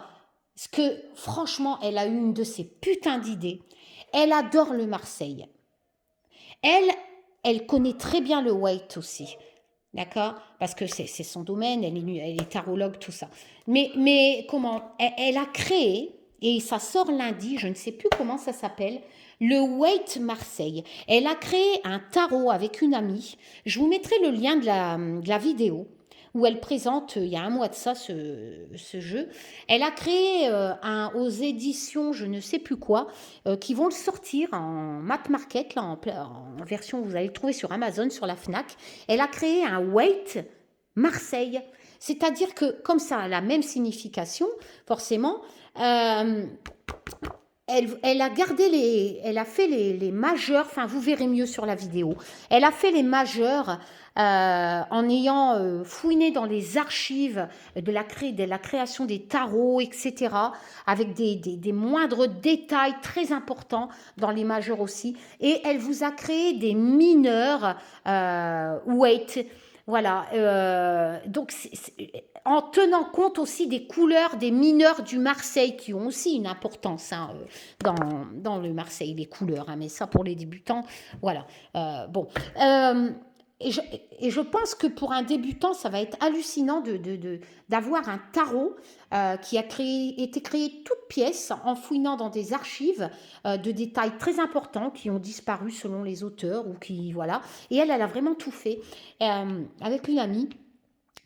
ce que, franchement, elle a eu une de ses putains d'idées. Elle adore le Marseille. Elle connaît très bien le weight aussi. D'accord? Parce que c'est son domaine, elle est tarologue, tout ça. Mais comment? Elle a créé, et ça sort lundi, je ne sais plus comment ça s'appelle, le Weight Marseille. Elle a créé un tarot avec une amie. Je vous mettrai le lien de la vidéo où elle présente, il y a un mois de ça, ce jeu. Elle a créé aux éditions, je ne sais plus quoi, qui vont le sortir en mass market, là, en version, vous allez le trouver sur Amazon, sur la Fnac. Elle a créé un Weight Marseille. C'est-à-dire que, comme ça a la même signification, forcément, elle a gardé elle a fait les majeurs, enfin vous verrez mieux sur la vidéo, elle a fait les majeurs en ayant fouiné dans les archives de la création des tarots, etc., avec des moindres détails très importants dans les majeurs aussi, et elle vous a créé des mineurs weight. Voilà, donc en tenant compte aussi des couleurs des mineurs du Marseille qui ont aussi une importance dans le Marseille, les couleurs, mais ça pour les débutants, voilà. Bon, et je pense que pour un débutant, ça va être hallucinant d'avoir un tarot qui a été créé toute pièce en fouinant dans des archives de détails très importants qui ont disparu selon les auteurs ou qui, voilà. Et elle a vraiment tout fait avec une amie.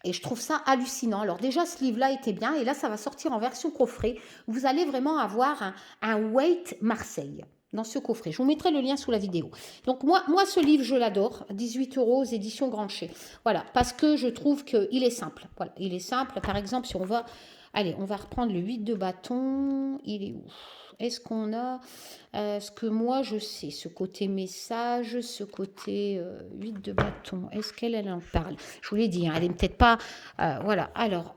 Et je trouve ça hallucinant. Alors déjà, ce livre-là était bien. Et là, ça va sortir en version coffret. Vous allez vraiment avoir un Weight Marseille dans ce coffret. Je vous mettrai le lien sous la vidéo. Donc moi ce livre, je l'adore. 18 € aux éditions Grancher. Voilà, parce que je trouve qu'il est simple. Voilà, il est simple. Par exemple, si on va... Allez, on va reprendre le 8 de bâton. Il est où? Est-ce qu'on a ce que moi je sais, ce côté message, ce côté 8 de bâton, est-ce qu'elle en parle? Je vous l'ai dit, elle n'est peut-être pas... voilà, alors,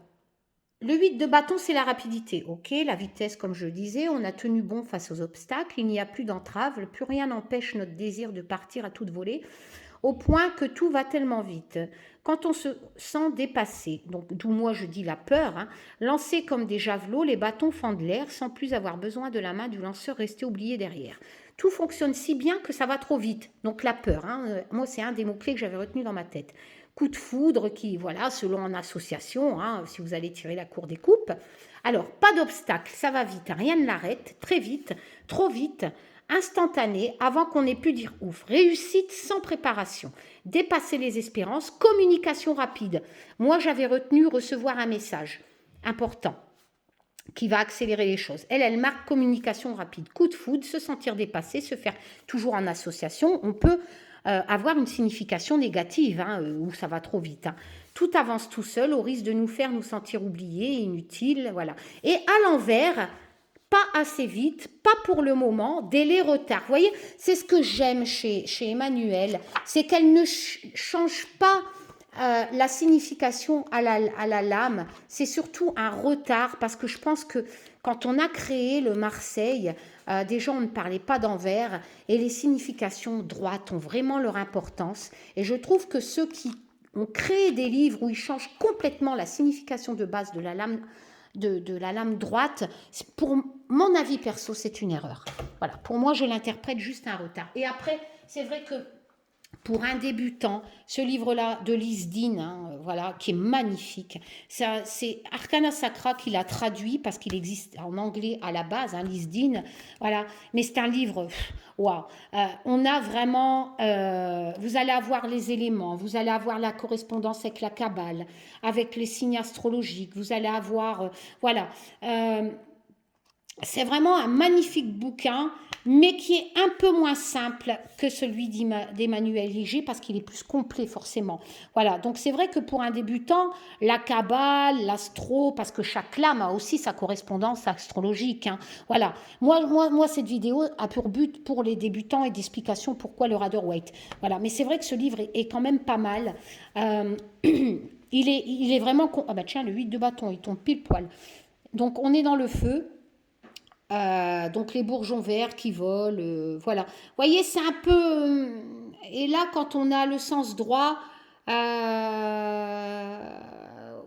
le 8 de bâton, c'est la rapidité, ok, la vitesse, comme je disais, on a tenu bon face aux obstacles, il n'y a plus d'entrave, plus rien n'empêche notre désir de partir à toute volée, au point que tout va tellement vite. Quand on se sent dépassé, donc d'où moi je dis la peur, lancés comme des javelots, les bâtons fendent l'air sans plus avoir besoin de la main du lanceur resté oublié derrière. Tout fonctionne si bien que ça va trop vite. Donc la peur, moi c'est un des mots-clés que j'avais retenu dans ma tête. Coup de foudre qui, voilà, selon en association, si vous allez tirer la cour des coupes. Alors, pas d'obstacle, ça va vite, rien ne l'arrête, très vite, trop vite, instantané, avant qu'on ait pu dire ouf. Réussite sans préparation, dépasser les espérances, communication rapide. Moi, j'avais retenu recevoir un message important qui va accélérer les choses. Elle marque communication rapide, coup de foudre, se sentir dépassé, se faire toujours en association. On peut avoir une signification négative, où ça va trop vite. Tout avance tout seul, au risque de nous faire nous sentir oubliés, inutiles, voilà. Et à l'envers, pas assez vite, pas pour le moment, délai, retard. Vous voyez, c'est ce que j'aime chez Emmanuelle, c'est qu'elle ne change pas la signification à la lame, c'est surtout un retard, parce que je pense que quand on a créé le Marseille, déjà on ne parlait pas d'envers, et les significations droites ont vraiment leur importance, et je trouve que ceux qui ont créé des livres où ils changent complètement la signification de base de la lame, de la lame droite, pour mon avis perso, c'est une erreur. Voilà, pour moi, je l'interprète juste un retard. Et après, c'est vrai que pour un débutant, ce livre-là de Lise Dean, voilà, qui est magnifique. C'est Arcana Sacra qui l'a traduit parce qu'il existe en anglais à la base, hein, Lisdine, voilà. Mais c'est un livre, waouh. On a vraiment, vous allez avoir les éléments, vous allez avoir la correspondance avec la Kabbale, avec les signes astrologiques, vous allez avoir, voilà. C'est vraiment un magnifique bouquin, mais qui est un peu moins simple que celui d'Emmanuel Liger parce qu'il est plus complet forcément. Voilà, donc c'est vrai que pour un débutant, la Kabbale, l'astro, parce que chaque lame a aussi sa correspondance astrologique. Hein. Voilà, moi, cette vidéo a pour but pour les débutants et d'explication pourquoi le Rider-Waite. Voilà, mais c'est vrai que ce livre est quand même pas mal. Il est vraiment... Ah bah tiens, le 8 de bâton, il tombe pile poil. Donc on est dans le feu. Donc les bourgeons verts qui volent, voilà. Vous voyez, c'est un peu... et là, quand on a le sens droit, où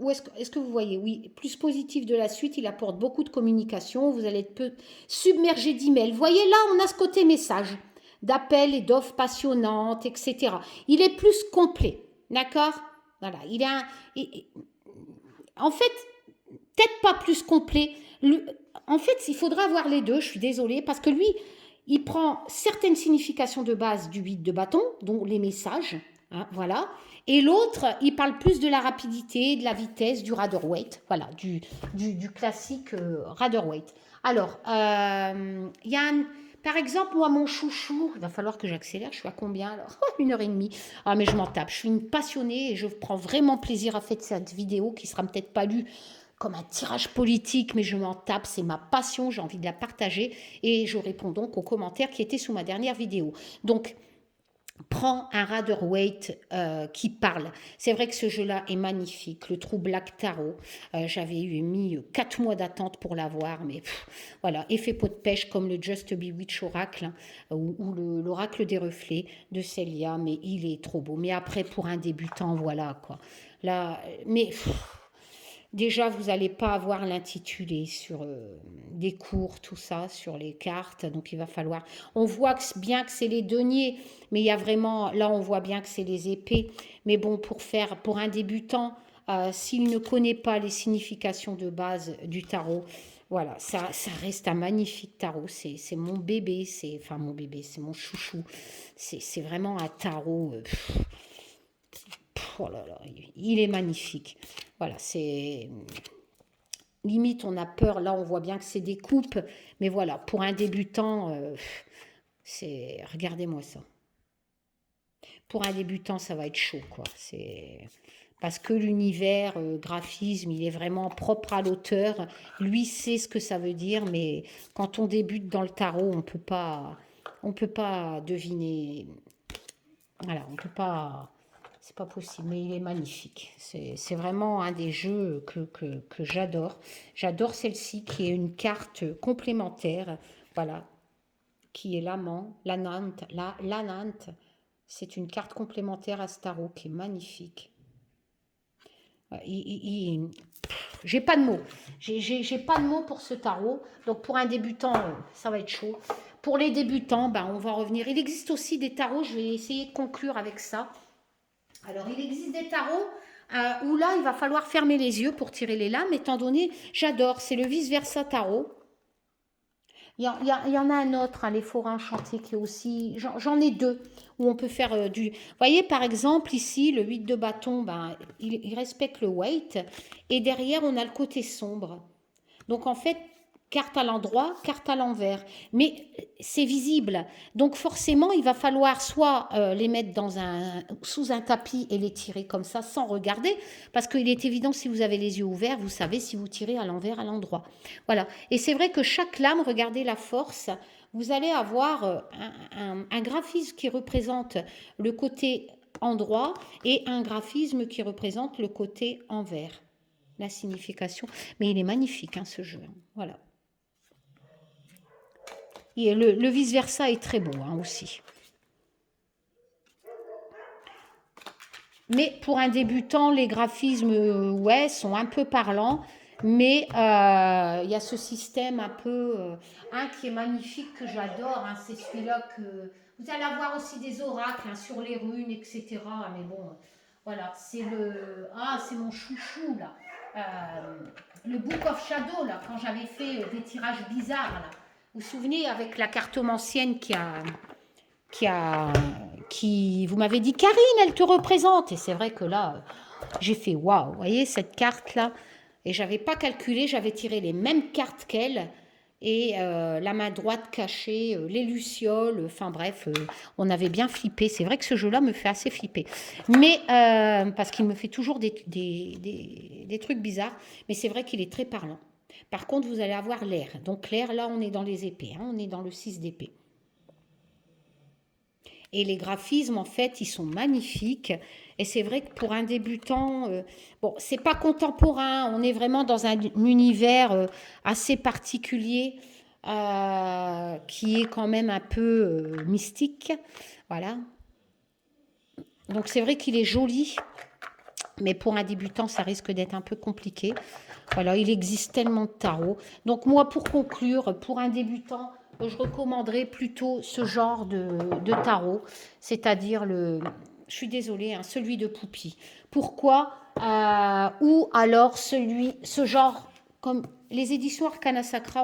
est-ce que vous voyez? Oui, plus positif de la suite, il apporte beaucoup de communication, vous allez être peu submergé d'emails. Vous voyez, là, on a ce côté message, d'appels et d'offres passionnantes, etc. Il est plus complet, d'accord? Voilà, il a en fait, peut-être pas plus complet. En fait, il faudra avoir les deux, je suis désolée, parce que lui, il prend certaines significations de base du 8 de bâton, dont les messages, hein, voilà, et l'autre, il parle plus de la rapidité, de la vitesse, du Rider-Waite, voilà, du classique Rider-Waite. Alors, il y a par exemple, moi, mon chouchou, il va falloir que j'accélère, je suis à combien alors? 1 h 30. Ah, mais je m'en tape, je suis une passionnée et je prends vraiment plaisir à faire cette vidéo qui sera peut-être pas lue comme un tirage politique, mais je m'en tape, c'est ma passion, j'ai envie de la partager et je réponds donc aux commentaires qui étaient sous ma dernière vidéo. Donc, prends un Rider-Waite qui parle. C'est vrai que ce jeu-là est magnifique. Le True Black Tarot, j'avais mis 4 mois d'attente pour l'avoir, mais voilà, effet pot de pêche comme le Just Bewitch Oracle hein, ou l'Oracle des reflets de Célia, mais il est trop beau. Mais après, pour un débutant, voilà quoi. Là, mais... déjà, vous n'allez pas avoir l'intitulé sur des cours, tout ça, sur les cartes. Donc, il va falloir... On voit bien que c'est les deniers, mais il y a vraiment... Là, on voit bien que c'est les épées. Mais bon, pour un débutant, s'il ne connaît pas les significations de base du tarot, voilà, ça reste un magnifique tarot. C'est mon bébé, enfin mon bébé, c'est mon chouchou. C'est vraiment un tarot... oh là là, il est magnifique. Voilà, c'est... limite, on a peur. Là, on voit bien que c'est des coupes. Mais voilà, pour un débutant, c'est... regardez-moi ça. Pour un débutant, ça va être chaud, quoi. C'est... parce que l'univers, graphisme, il est vraiment propre à l'auteur. Lui sait ce que ça veut dire, mais quand on débute dans le tarot, on peut pas deviner. Voilà, on peut pas... c'est pas possible, mais il est magnifique. C'est vraiment un des jeux que j'adore. J'adore celle-ci qui est une carte complémentaire, voilà, qui est l'amant, l'anante. C'est une carte complémentaire à ce tarot qui est magnifique. J'ai pas de mots. J'ai pas de mots pour ce tarot. Donc pour un débutant, ça va être chaud. Pour les débutants, ben, on va revenir. Il existe aussi des tarots, je vais essayer de conclure avec ça. Alors, il existe des tarots où là, il va falloir fermer les yeux pour tirer les lames, étant donné, j'adore, c'est le vice-versa tarot. Il y en a un autre, hein, les forêts enchantées, qui est aussi... J'en ai deux, où on peut faire du... Vous voyez, par exemple, ici, le 8 de bâton, ben, il respecte le weight, et derrière, on a le côté sombre. Donc, en fait, carte à l'endroit, carte à l'envers. Mais c'est visible. Donc forcément, il va falloir soit les mettre sous un tapis et les tirer comme ça sans regarder, parce qu'il est évident, si vous avez les yeux ouverts, vous savez si vous tirez à l'envers, à l'endroit. Voilà. Et c'est vrai que chaque lame, regardez la force, vous allez avoir un graphisme qui représente le côté endroit et un graphisme qui représente le côté envers. La signification. Mais il est magnifique, hein, ce jeu. Voilà. Et le vice-versa est très beau hein, aussi. Mais pour un débutant, les graphismes, ouais, sont un peu parlants. Mais il y a ce système un peu... un qui est magnifique, que j'adore. Hein, c'est celui-là que... Vous allez avoir aussi des oracles hein, sur les runes, etc. Mais bon, Voilà, c'est le... Ah, c'est mon chouchou, là. Le Book of Shadow, là, quand j'avais fait des tirages bizarres, là. Vous vous souvenez, avec la cartomancienne qui a, vous m'avez dit, Karine, elle te représente. Et c'est vrai que là, j'ai fait waouh, vous voyez cette carte là, et j'avais pas calculé, j'avais tiré les mêmes cartes qu'elle et la main droite cachée, les lucioles, enfin bref, on avait bien flippé. C'est vrai que ce jeu-là me fait assez flipper, mais parce qu'il me fait toujours des trucs bizarres, mais c'est vrai qu'il est très parlant. Par contre, vous allez avoir l'air. Donc l'air, là, on est dans les épées, hein, on est dans le 6 d'épée. Et les graphismes, en fait, ils sont magnifiques. Et c'est vrai que pour un débutant, bon, c'est pas contemporain, on est vraiment dans un univers assez particulier qui est quand même un peu mystique. Voilà. Donc c'est vrai qu'il est joli, mais pour un débutant, ça risque d'être un peu compliqué. Voilà, il existe tellement de tarots. Donc moi, pour conclure, pour un débutant, je recommanderais plutôt ce genre de tarot, c'est-à-dire le, je suis désolée, hein, celui de Poupie. Pourquoi ou alors ce genre, comme les éditions Arcana Sacra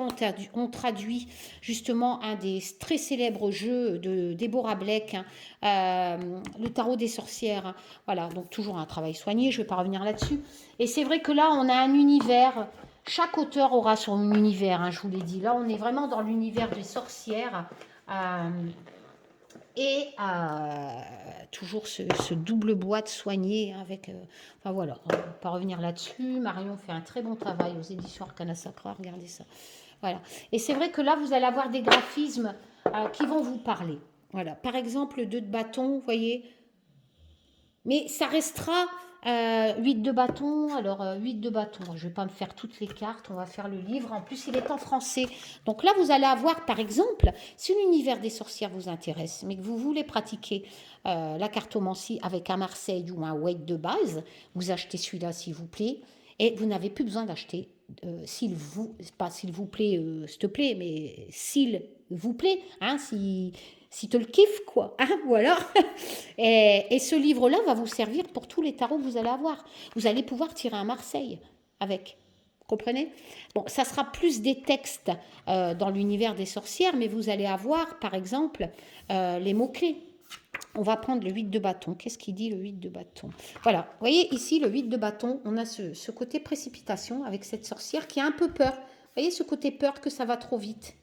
ont traduit justement un des très célèbres jeux de Deborah Blake, hein, le tarot des sorcières. Hein. Voilà, donc toujours un travail soigné, je ne vais pas revenir là-dessus. Et c'est vrai que là, on a un univers, chaque auteur aura son univers, hein, je vous l'ai dit. Là, on est vraiment dans l'univers des sorcières. Euh, et toujours ce double boîte soigné avec... enfin voilà, on ne va pas revenir là-dessus. Marion fait un très bon travail aux éditions Arcana Sacra, regardez ça. Voilà. Et c'est vrai que là, vous allez avoir des graphismes qui vont vous parler. Voilà. Par exemple, le 2 de bâton, vous voyez, mais ça restera 8 de bâton. Alors, 8 de bâton, je ne vais pas me faire toutes les cartes, on va faire le livre. En plus, il est en français. Donc là, vous allez avoir, par exemple, si l'univers des sorcières vous intéresse, mais que vous voulez pratiquer la cartomancie avec un Marseille ou un Wade de base, vous achetez celui-là, s'il vous plaît. Et vous n'avez plus besoin d'acheter, pas s'il vous plaît, s'il te plaît, mais s'il vous plaît, hein, si te le kiffe, quoi. Hein, voilà. Et ce livre-là va vous servir pour tous les tarots que vous allez avoir. Vous allez pouvoir tirer un Marseille avec. Comprenez? Bon, ça sera plus des textes dans l'univers des sorcières, mais vous allez avoir, par exemple, les mots-clés. On va prendre le 8 de bâton. Qu'est-ce qu'il dit le 8 de bâton? Voilà, vous voyez ici le 8 de bâton, on a ce côté précipitation avec cette sorcière qui a un peu peur. Vous voyez ce côté peur que ça va trop vite.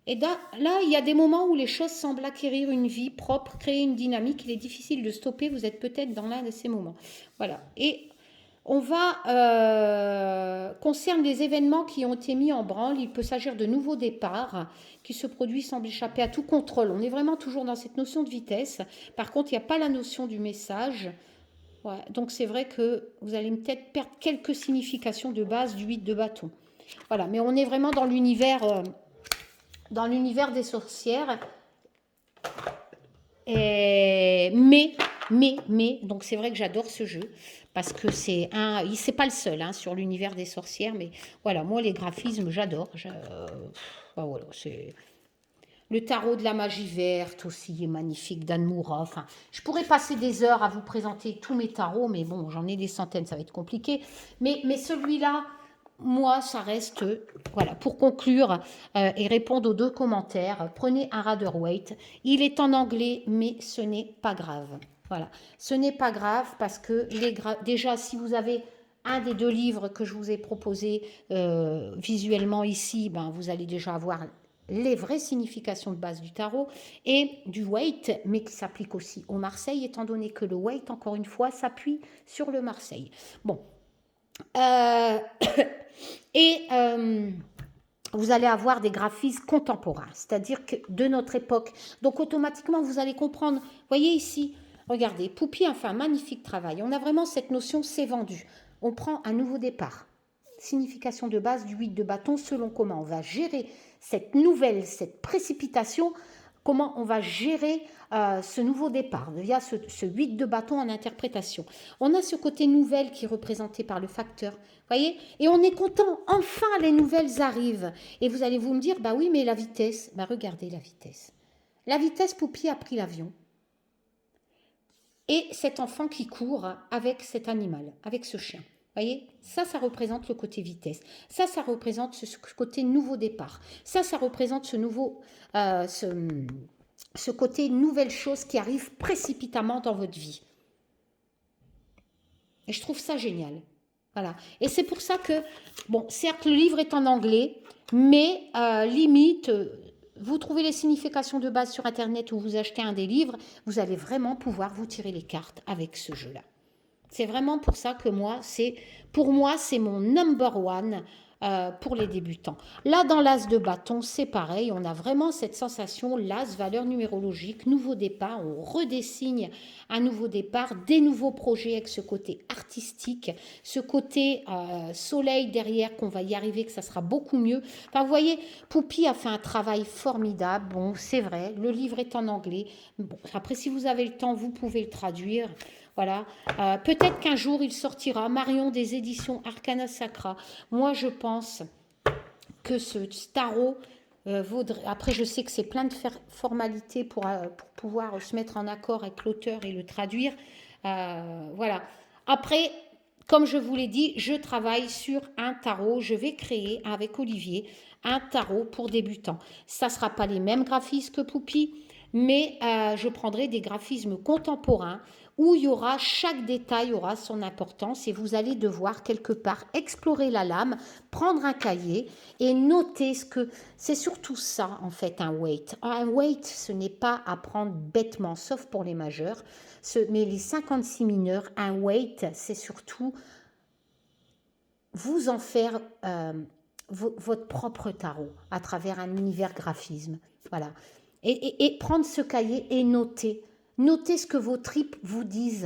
Et là, il y a des moments où les choses semblent acquérir une vie propre, créer une dynamique. Il est difficile de stopper. Vous êtes peut-être dans l'un de ces moments. Voilà. Et on va concerne les événements qui ont été mis en branle. Il peut s'agir de nouveaux départs qui se produisent semblent échapper à tout contrôle. On est vraiment toujours dans cette notion de vitesse. Par contre, il n'y a pas la notion du message. Ouais. Donc c'est vrai que vous allez peut-être perdre quelques significations de base du 8 de bâton. Voilà. Mais on est vraiment dans l'univers des sorcières. Donc c'est vrai que j'adore ce jeu parce que c'est pas le seul hein, sur l'univers des sorcières, mais voilà, moi les graphismes j'adore. Voilà, c'est le tarot de la magie verte aussi est magnifique d'Anne Moura. Enfin, je pourrais passer des heures à vous présenter tous mes tarots, mais bon, j'en ai des centaines, ça va être compliqué. Mais celui-là, moi, ça reste, voilà, pour conclure et répondre aux 2 commentaires, prenez un Rider-Waite. Il est en anglais, mais ce n'est pas grave. Voilà, ce n'est pas grave parce que déjà, si vous avez un des 2 livres que je vous ai proposés visuellement ici, ben, vous allez déjà avoir les vraies significations de base du tarot et du Waite, mais qui s'applique aussi au Marseille, étant donné que le Waite, encore une fois, s'appuie sur le Marseille. Bon. Et vous allez avoir des graphismes contemporains, c'est-à-dire que de notre époque. Donc automatiquement, vous allez comprendre. Voyez ici, regardez, Poupie a fait un magnifique travail. On a vraiment cette notion, c'est vendu. On prend un nouveau départ. Signification de base du 8 de bâton, selon comment on va gérer cette précipitation, comment on va gérer ce nouveau départ via ce 8 de bâton en interprétation. On a ce côté nouvelle qui est représenté par le facteur, voyez, et on est content, enfin les nouvelles arrivent. Et vous allez vous me dire, bah oui, mais la vitesse, bah regardez la vitesse. La vitesse, Poupie a pris l'avion. et cet enfant qui court avec cet animal, avec ce chien. Vous voyez, ça représente le côté vitesse. Ça représente ce côté nouveau départ. Ça représente ce nouveau, ce côté nouvelle chose qui arrive précipitamment dans votre vie. Et je trouve ça génial. Voilà. Et c'est pour ça que, bon, certes, le livre est en anglais, mais limite, vous trouvez les significations de base sur Internet ou vous achetez un des livres, vous allez vraiment pouvoir vous tirer les cartes avec ce jeu-là. C'est vraiment pour ça que pour moi, c'est mon number one pour les débutants. Là, dans l'as de bâton, c'est pareil. On a vraiment cette sensation, l'as, valeur numérologique, nouveau départ. On redessine un nouveau départ, des nouveaux projets avec ce côté artistique, ce côté soleil derrière, qu'on va y arriver, que ça sera beaucoup mieux. Enfin, vous voyez, Poupie a fait un travail formidable. Bon, c'est vrai, le livre est en anglais. Bon, après, si vous avez le temps, vous pouvez le traduire. Voilà, peut-être qu'un jour il sortira. Marion des éditions Arcana Sacra. Moi, je pense que ce tarot vaudrait. Après, je sais que c'est plein de formalités pour pouvoir se mettre en accord avec l'auteur et le traduire. Voilà. Après, comme je vous l'ai dit, je travaille sur un tarot. Je vais créer avec Olivier un tarot pour débutants. Ça ne sera pas les mêmes graphismes que Poupie, mais je prendrai des graphismes contemporains où il y aura, chaque détail aura son importance et vous allez devoir quelque part explorer la lame, prendre un cahier et noter ce que... C'est surtout ça en fait un weight. Un weight, ce n'est pas à prendre bêtement, sauf pour les majeurs, mais les 56 mineurs, un weight, c'est surtout vous en faire votre propre tarot à travers un univers graphisme. Voilà. Et prendre ce cahier et noter. Notez ce que vos tripes vous disent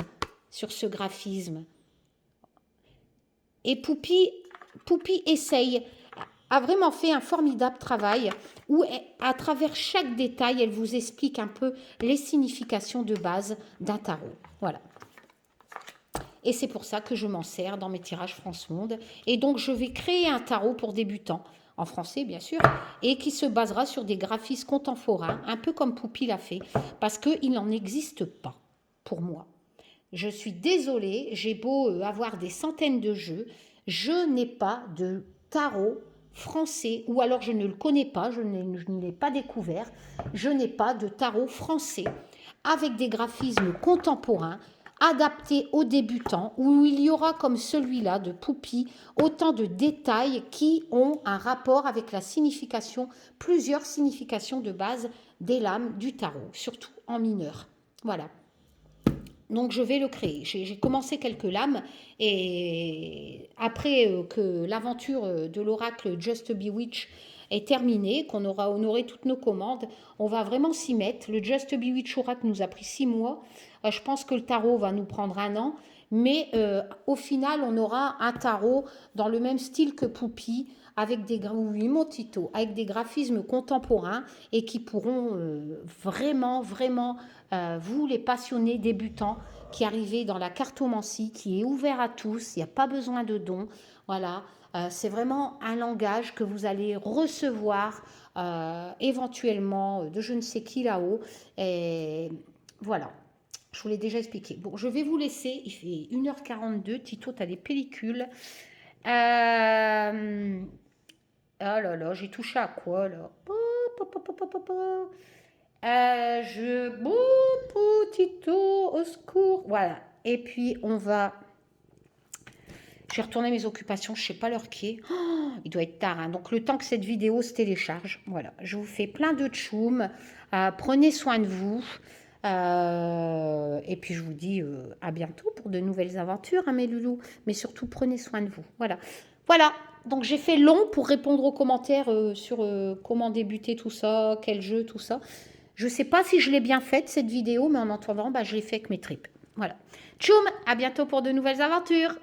sur ce graphisme. Et Poupie essaye, a vraiment fait un formidable travail où, à travers chaque détail, elle vous explique un peu les significations de base d'un tarot. Voilà. Et c'est pour ça que je m'en sers dans mes tirages France Monde. Et donc, je vais créer un tarot pour débutants, en français bien sûr, et qui se basera sur des graphismes contemporains, un peu comme Poupie l'a fait, parce qu'il n'en existe pas, pour moi. Je suis désolée, j'ai beau avoir des centaines de jeux, je n'ai pas de tarot français, ou alors je ne le connais pas, je ne l'ai pas découvert, je n'ai pas de tarot français avec des graphismes contemporains, adapté aux débutants, où il y aura comme celui-là de Poupie autant de détails qui ont un rapport avec la signification, plusieurs significations de base des lames du tarot, surtout en mineur. Voilà. Donc je vais le créer. J'ai commencé quelques lames et après que l'aventure de l'oracle Just Bewitch est terminée, qu'on aura honoré toutes nos commandes, on va vraiment s'y mettre. Le Just Bewitch Oracle nous a pris 6 mois. Je pense que le tarot va nous prendre 1 an. Mais au final, on aura un tarot dans le même style que Poupie, avec des avec des graphismes contemporains et qui pourront vraiment vous les passionnés débutants qui arrivez dans la cartomancie, qui est ouvert à tous, il n'y a pas besoin de dons, voilà, c'est vraiment un langage que vous allez recevoir éventuellement de je ne sais qui là-haut, et voilà. Je vous l'ai déjà expliqué. Bon, je vais vous laisser. Il fait 1h42. Tito, tu as des pellicules. Oh là là, j'ai touché à quoi là? Tito, au secours. Voilà. Et puis, on va... J'ai retourné mes occupations. Je ne sais pas l'heure qui est. Oh, il doit être tard. Hein. Donc, le temps que cette vidéo se télécharge. Voilà. Je vous fais plein de tchoum. Prenez soin de vous. Et puis je vous dis à bientôt pour de nouvelles aventures, hein, mes loulous. Mais surtout, prenez soin de vous. Voilà. Voilà. Donc j'ai fait long pour répondre aux commentaires sur comment débuter tout ça, quel jeu, tout ça. Je ne sais pas si je l'ai bien faite cette vidéo, mais en attendant, je l'ai fait avec mes tripes. Voilà. Tchoum, à bientôt pour de nouvelles aventures.